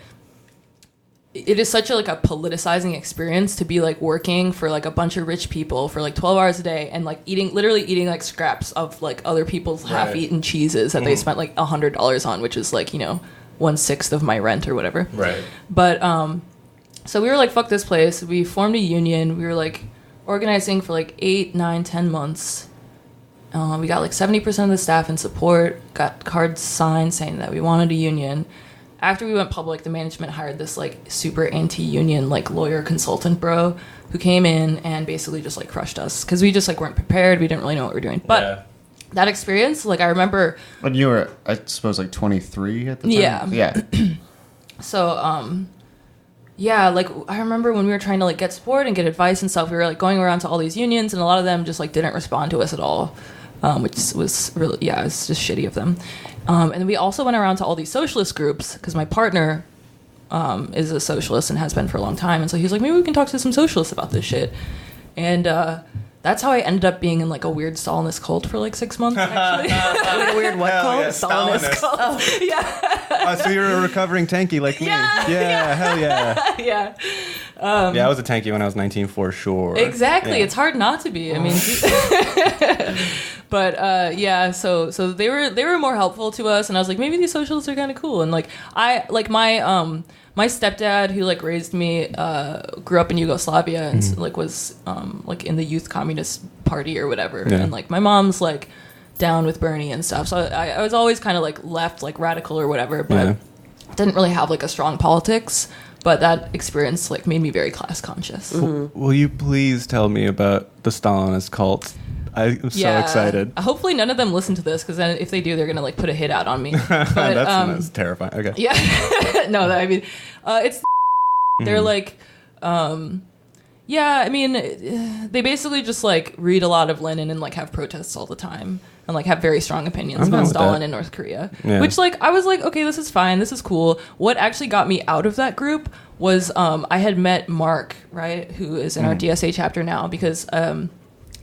Speaker 2: it is such a like a politicizing experience to be like working for like a bunch of rich people for like 12 hours a day and like literally eating like scraps of like other people's half-eaten cheeses that they spent like $100 on, which is like 1/6 of my rent or whatever.
Speaker 1: Right.
Speaker 2: But so we were like, fuck this place. We formed a union. We were like organizing for like 8, 9, 10 months. We got like 70% of the staff in support, got cards signed saying that we wanted a union. After we went public, the management hired this like super anti-union like lawyer consultant bro who came in and basically just like crushed us because we just like weren't prepared. We didn't really know what we were doing. But that experience, like I remember.
Speaker 4: And you were, I suppose, like 23 at the time.
Speaker 2: Yeah.
Speaker 4: Yeah.
Speaker 2: So, yeah, like I remember when we were trying to like get support and get advice and stuff, we were like going around to all these unions, and a lot of them just like didn't respond to us at all, which was really, it was just shitty of them. And then we also went around to all these socialist groups because my partner is a socialist and has been for a long time, and so he was like, maybe we can talk to some socialists about this shit. And that's how I ended up being in like a weird Stalinist cult for like 6 months. Actually,
Speaker 3: Like a weird what cult?
Speaker 1: yeah,
Speaker 3: Stalinist
Speaker 1: Stalinist.
Speaker 3: cult. Oh.
Speaker 2: yeah,
Speaker 1: So you're a recovering tanky like me.
Speaker 2: Yeah.
Speaker 1: Hell yeah.
Speaker 2: yeah.
Speaker 1: Yeah, I was a tanky when I was 19 for sure.
Speaker 2: Exactly.
Speaker 1: Yeah.
Speaker 2: It's hard not to be. I mean, but yeah. So they were more helpful to us, and I was like, maybe these socialists are kind of cool. And like my stepdad, who like raised me, grew up in Yugoslavia and like was like in the Youth Communist Party or whatever.
Speaker 1: Yeah.
Speaker 2: And like my mom's like down with Bernie and stuff. So I was always kind of like left, like radical or whatever, but didn't really have like a strong politics. But that experience like made me very class conscious.
Speaker 1: Will you please tell me about the Stalinist cult? I'm so excited.
Speaker 2: Hopefully none of them listen to this, because then if they do, they're gonna like put a hit out on me. But,
Speaker 1: that's terrifying. Okay.
Speaker 2: Yeah. No, I mean, it's they're like, yeah. I mean, they basically just like read a lot of Lenin and like have protests all the time and like have very strong opinions
Speaker 1: I'm down
Speaker 2: about
Speaker 1: with
Speaker 2: Stalin
Speaker 1: that.
Speaker 2: in North Korea.
Speaker 1: Yeah.
Speaker 2: Which like I was like, okay, this is fine, this is cool. What actually got me out of that group was I had met Mark, right, who is in our DSA chapter now, because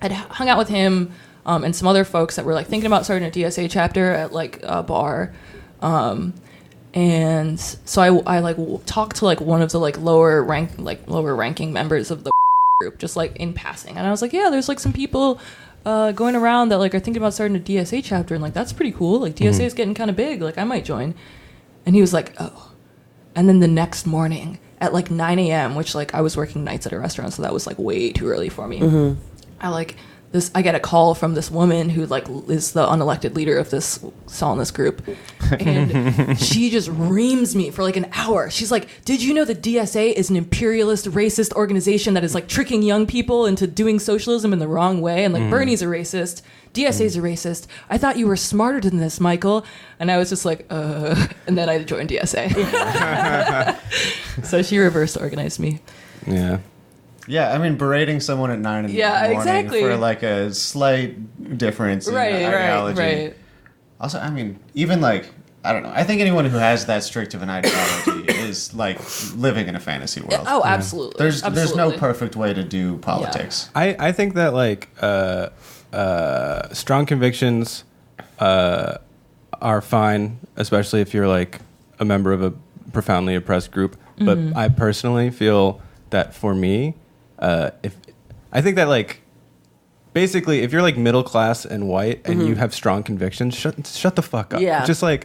Speaker 2: I'd hung out with him and some other folks that were like thinking about starting a DSA chapter at like a bar. And so I like talked to like one of the like lower ranking members of the group, just like in passing. And I was like, yeah, there's like some people going around that like are thinking about starting a DSA chapter, and like that's pretty cool. Like DSA is getting kind of big. Like I might join. And he was like, oh. And then the next morning at like 9 a.m., which like I was working nights at a restaurant, so that was like way too early for me. I get a call from this woman who like is the unelected leader of this Stalinist group, and she just reams me for like an hour. She's like, "Did you know the DSA is an imperialist, racist organization that is like tricking young people into doing socialism in the wrong way? And like Bernie's a racist, DSA's a racist. I thought you were smarter than this, Michael." And I was just like, and then I joined DSA. So she reverse organized me.
Speaker 1: Yeah.
Speaker 4: Yeah, I mean, berating someone at 9 in the morning
Speaker 2: exactly.
Speaker 4: for like a slight difference in ideology.
Speaker 2: Right.
Speaker 4: Also, I mean, even like, I don't know. I think anyone who has that strict of an ideology is like living in a fantasy world.
Speaker 2: Oh, absolutely.
Speaker 4: There's no perfect way to do politics.
Speaker 1: I think that like strong convictions are fine, especially if you're like a member of a profoundly oppressed group. But I personally feel that for me, if I think that like basically if you're like middle class and white and you have strong convictions, shut the fuck up.
Speaker 3: Yeah.
Speaker 1: Just like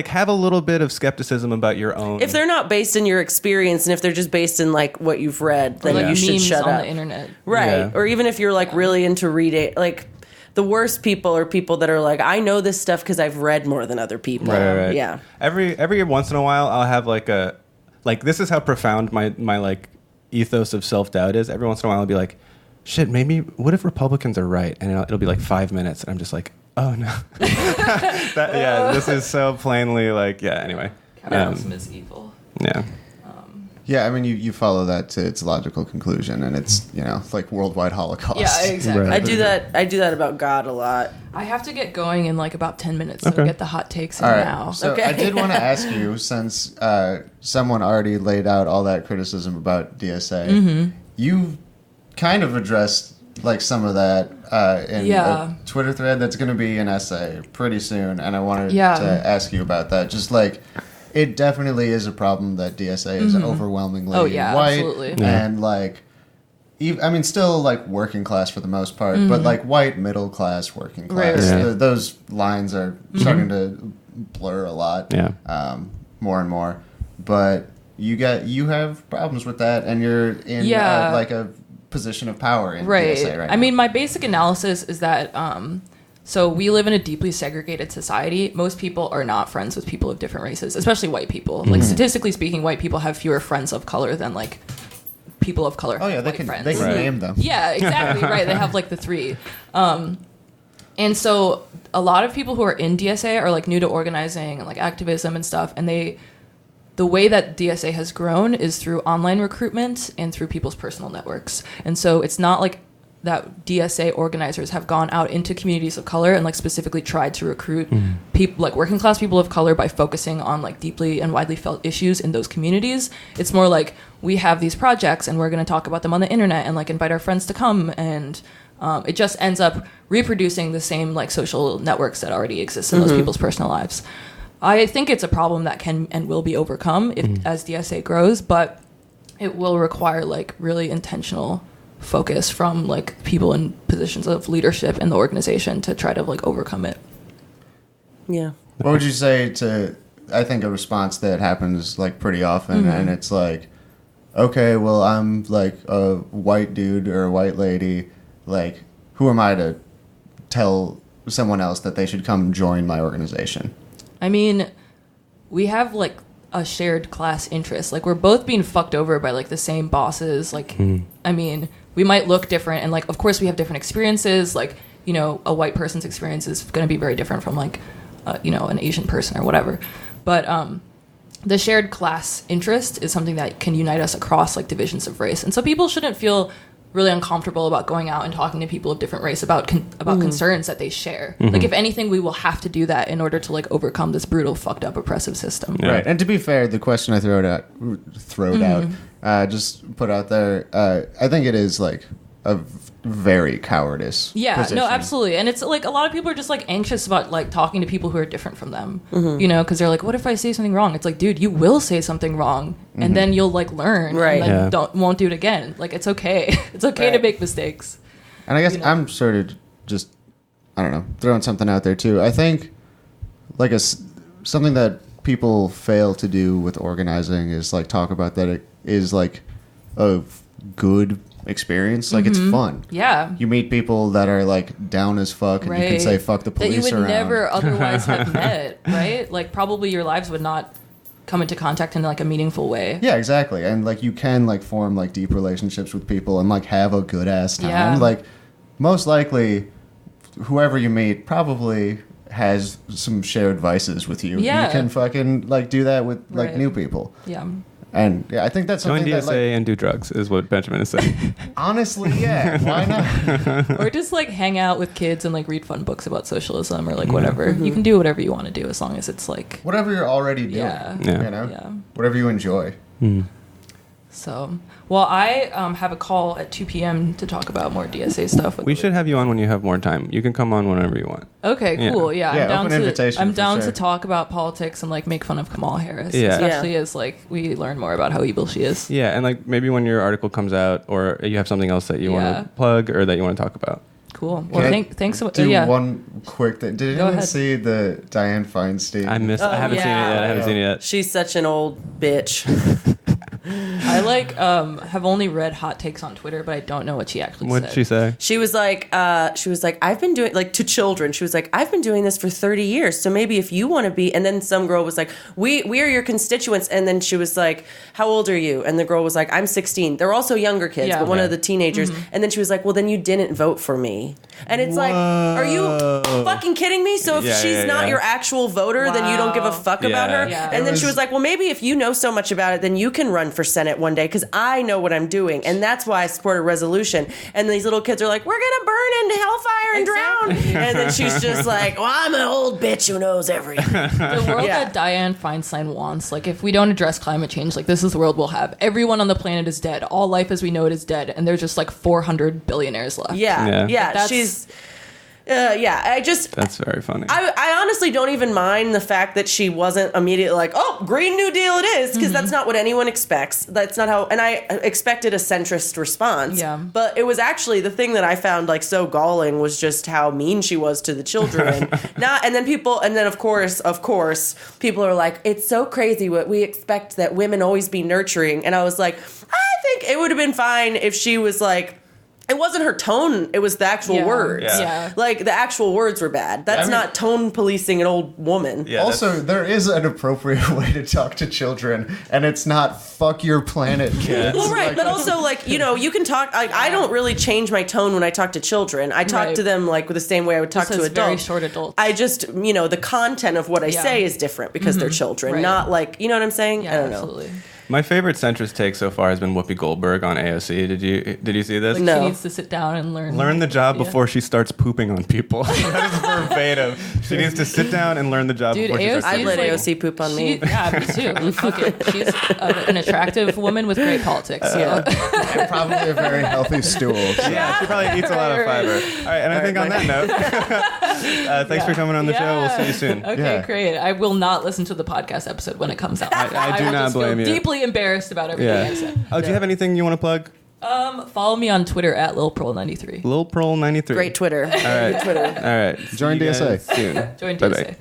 Speaker 1: have a little bit of skepticism about your own.
Speaker 3: If they're not based in your experience, and if they're just based in like what you've read, then
Speaker 2: Like
Speaker 3: you should
Speaker 2: memes
Speaker 3: shut
Speaker 2: on
Speaker 3: up.
Speaker 2: the internet.
Speaker 3: Right.
Speaker 1: Yeah.
Speaker 3: Or even if you're like really into reading, like the worst people are people that are like, I know this stuff because I've read more than other people.
Speaker 1: Right.
Speaker 3: Yeah.
Speaker 1: Every once in a while I'll have like this is how profound my like ethos of self-doubt is. Every once in a while I'll be like, shit, maybe what if Republicans are right? And it'll be like 5 minutes and I'm just like, oh no. This is so plainly like, anyway.
Speaker 2: Capitalism is evil.
Speaker 1: Yeah.
Speaker 4: Yeah, I mean, you follow that to its logical conclusion, and it's, like worldwide Holocaust.
Speaker 2: Yeah, exactly.
Speaker 1: Right.
Speaker 3: I do that about God a lot.
Speaker 2: I have to get going in like about 10 minutes, so
Speaker 1: Okay.
Speaker 2: get the hot takes in
Speaker 4: All right.
Speaker 2: now.
Speaker 4: So
Speaker 3: Okay.
Speaker 4: I did want to ask you, since someone already laid out all that criticism about DSA, you kind of addressed like some of that in a Twitter thread that's going to be an essay pretty soon, and I wanted to ask you about that. Just like, it definitely is a problem that DSA is overwhelmingly white,
Speaker 2: absolutely.
Speaker 4: and like, still like working class for the most part, but like white middle class working class.
Speaker 2: Right.
Speaker 1: Yeah.
Speaker 4: Those lines are starting to blur a lot, more and more. But you have problems with that, and you're in like a position of power in DSA right now.
Speaker 2: I mean, my basic analysis is that so we live in a deeply segregated society. Most people are not friends with people of different races, especially white people. Like statistically speaking, white people have fewer friends of color than like people of color.
Speaker 4: Oh yeah, they
Speaker 2: white
Speaker 4: can
Speaker 2: friends.
Speaker 4: name them.
Speaker 2: Yeah, exactly. Right. They have like the three. And so a lot of people who are in DSA are like new to organizing and like activism and stuff. And the way that DSA has grown is through online recruitment and through people's personal networks. And so it's not like that DSA organizers have gone out into communities of color and like specifically tried to recruit people, like working class people of color, by focusing on like deeply and widely felt issues in those communities. It's more like, we have these projects and we're going to talk about them on the internet and like invite our friends to come, and it just ends up reproducing the same like social networks that already exist in those people's personal lives. I think it's a problem that can and will be overcome as DSA grows, but it will require like really intentional focus from like people in positions of leadership in the organization to try to like overcome it.
Speaker 3: Yeah.
Speaker 4: What would you say to, I think, a response that happens like pretty often, and it's like, okay, well, I'm like a white dude or a white lady, like, who am I to tell someone else that they should come join my organization?
Speaker 2: I mean, we have like a shared class interest. Like, we're both being fucked over by like the same bosses. Like, I mean, we might look different, and like, of course we have different experiences. Like, you know, a white person's experience is going to be very different from like, you know, an Asian person or whatever. But the shared class interest is something that can unite us across like divisions of race. And so people shouldn't feel really uncomfortable about going out and talking to people of different race about concerns that they share. Like, if anything, we will have to do that in order to like overcome this brutal, fucked up, oppressive system.
Speaker 1: Yeah.
Speaker 4: Right. And to be fair, the question I just put out there, I think it is like a very cowardice position.
Speaker 2: No, absolutely. And it's like a lot of people are just like anxious about like talking to people who are different from them, you know, because they're like, what if I say something wrong? It's like, dude, you will say something wrong, and then you'll like learn,
Speaker 3: right?
Speaker 2: And then won't do it again. Like, it's okay. It's okay to make mistakes.
Speaker 4: And I guess,
Speaker 2: you know?
Speaker 4: I'm sort of just, I don't know, throwing something out there too. I think like something that people fail to do with organizing is like talk about that it is like a good experience. Like, it's fun.
Speaker 2: Yeah.
Speaker 4: You meet people that are like down as fuck, and you can say fuck the police
Speaker 2: that you would
Speaker 4: around.
Speaker 2: never otherwise have met, right? Like, probably your lives would not come into contact in like a meaningful way.
Speaker 4: Yeah, exactly. And like, you can like form like deep relationships with people and like have a good ass time.
Speaker 2: Yeah.
Speaker 4: Like, most likely whoever you meet probably has some shared vices with you.
Speaker 2: Yeah.
Speaker 4: You can fucking like do that with like
Speaker 2: Right.
Speaker 4: new people.
Speaker 2: Yeah.
Speaker 4: And yeah, I think that's
Speaker 1: Join
Speaker 4: something
Speaker 1: DSA
Speaker 4: that like,
Speaker 1: and do drugs is what Benjamin is saying.
Speaker 4: honestly, yeah, why not?
Speaker 2: Or just like hang out with kids and like read fun books about socialism or like whatever. You can do whatever you want to do as long as it's like,
Speaker 4: Whatever you're already doing,
Speaker 2: Yeah.
Speaker 1: Yeah.
Speaker 4: you know?
Speaker 2: yeah.
Speaker 4: Whatever you enjoy.
Speaker 2: So, well, I have a call at 2 p.m. to talk about more DSA stuff.
Speaker 1: We should have you on when you have more time. You can come on whenever you want.
Speaker 2: Okay, cool. Yeah,
Speaker 4: Yeah,
Speaker 2: I'm down
Speaker 4: open invitation
Speaker 2: I'm
Speaker 4: for
Speaker 2: down
Speaker 4: sure.
Speaker 2: to talk about politics and like make fun of Kamala Harris,
Speaker 1: Yeah.
Speaker 2: especially as like we learn more about how evil she is.
Speaker 1: Yeah, and like maybe when your article comes out, or you have something else that you want
Speaker 2: Yeah.
Speaker 1: to plug or that you want to talk about.
Speaker 2: Cool. Well,
Speaker 4: Can I
Speaker 2: thanks so much.
Speaker 4: Do
Speaker 2: Yeah.
Speaker 4: one quick thing. Did
Speaker 2: Go
Speaker 4: anyone
Speaker 2: ahead.
Speaker 4: see the Dianne Feinstein?
Speaker 1: I haven't seen it yet. I haven't seen it yet.
Speaker 3: She's such an old bitch.
Speaker 2: I like have only read hot takes on Twitter, but I don't know what she actually
Speaker 1: What
Speaker 2: said.
Speaker 1: did she say?
Speaker 3: She was like, I've been doing, like, to children, she was like, I've been doing this for 30 years, so maybe if you want to be, and then some girl was like, we are your constituents, and then she was like, how old are you? And the girl was like, I'm 16. They're also younger kids,
Speaker 2: Yeah.
Speaker 3: but one
Speaker 1: Yeah.
Speaker 3: of the teenagers, and then she was like, well, then you didn't vote for me. And it's like, are you fucking kidding me? So if
Speaker 1: Yeah,
Speaker 3: she's
Speaker 1: yeah,
Speaker 3: not
Speaker 1: yeah.
Speaker 3: your actual voter, then you don't give a fuck about
Speaker 1: Yeah.
Speaker 3: her.
Speaker 2: Yeah.
Speaker 3: And then she
Speaker 4: was-
Speaker 3: was like, well, maybe if you know so much about it, then you can run for Senate one day, because I know what I'm doing, and that's why I support a resolution. And these little kids are like, we're gonna burn into hellfire and drown. And then she's just like, well, I'm an old bitch who knows everything.
Speaker 2: The world
Speaker 3: Yeah.
Speaker 2: that Dianne Feinstein wants, like, if we don't address climate change, like, this is the world we'll have. Everyone on the planet is dead. All life as we know it is dead, and there's just like 400 billionaires left.
Speaker 1: Yeah.
Speaker 3: Yeah. She's I just
Speaker 1: That's very funny.
Speaker 3: I honestly don't even mind the fact that she wasn't immediately like, oh, Green New Deal it is, because that's not what anyone expects. That's not how, and I expected a centrist response.
Speaker 2: Yeah.
Speaker 3: But it was actually the thing that I found like so galling was just how mean she was to the children. And then of course, people are like, it's so crazy what we expect that women always be nurturing. And I was like, I think it would have been fine if she was like, it wasn't her tone, it was the actual words.
Speaker 2: Yeah.
Speaker 3: Like, the actual words were bad. That's not tone policing an old woman.
Speaker 1: Yeah,
Speaker 4: Also, there is an appropriate way to talk to children, and it's not "fuck your planet, kids."
Speaker 3: Well, right,
Speaker 4: Like,
Speaker 3: but also, like, you know, you can talk. Like, I don't really change my tone when I talk to children. I talk
Speaker 2: Right.
Speaker 3: to them like the same way I would talk
Speaker 2: Just
Speaker 3: to
Speaker 2: as very
Speaker 3: adults.
Speaker 2: short adults.
Speaker 3: I just, the content of what I
Speaker 2: Yeah.
Speaker 3: say is different because they're children,
Speaker 2: Right.
Speaker 3: not like, you know what I'm saying?
Speaker 2: Yeah,
Speaker 3: I don't know.
Speaker 2: absolutely.
Speaker 1: My favorite centrist take so far has been Whoopi Goldberg on AOC. Did you see this?
Speaker 2: Like
Speaker 3: No.
Speaker 2: She needs to sit down and learn.
Speaker 1: Learn the job
Speaker 2: Yeah.
Speaker 1: before she starts pooping on people. That is verbatim. She needs to sit down and learn the job
Speaker 2: Dude,
Speaker 1: before she starts
Speaker 3: I'd
Speaker 2: She's
Speaker 3: let
Speaker 1: pooping.
Speaker 2: like-
Speaker 3: AOC poop on me.
Speaker 2: Yeah, me too. Fuck it. She's an attractive woman with great politics. So.
Speaker 4: And probably a very healthy stool.
Speaker 1: Yeah, she probably eats a lot of fiber. All right, and I think on that note, thanks for coming on the show. We'll see you soon.
Speaker 2: Okay,
Speaker 4: Yeah.
Speaker 2: great. I will not listen to the podcast episode when it comes out.
Speaker 1: I do
Speaker 2: will
Speaker 1: not
Speaker 2: just feel
Speaker 1: blame you.
Speaker 2: Deeply embarrassed about everything I
Speaker 1: Yeah.
Speaker 2: said.
Speaker 1: Oh, do you have anything you want to plug?
Speaker 2: Follow me on Twitter at LilPearl93.
Speaker 1: Lil Pearl 93.
Speaker 3: Great Twitter.
Speaker 1: All right.
Speaker 3: Good Twitter.
Speaker 1: All right.
Speaker 4: Join
Speaker 1: See you guys
Speaker 4: DSA.
Speaker 1: soon.
Speaker 2: Join
Speaker 1: Bye-bye.
Speaker 2: DSA.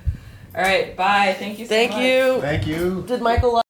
Speaker 2: All right, bye. Thank you so much.
Speaker 3: Thank you.
Speaker 4: Thank you.
Speaker 3: Did Michael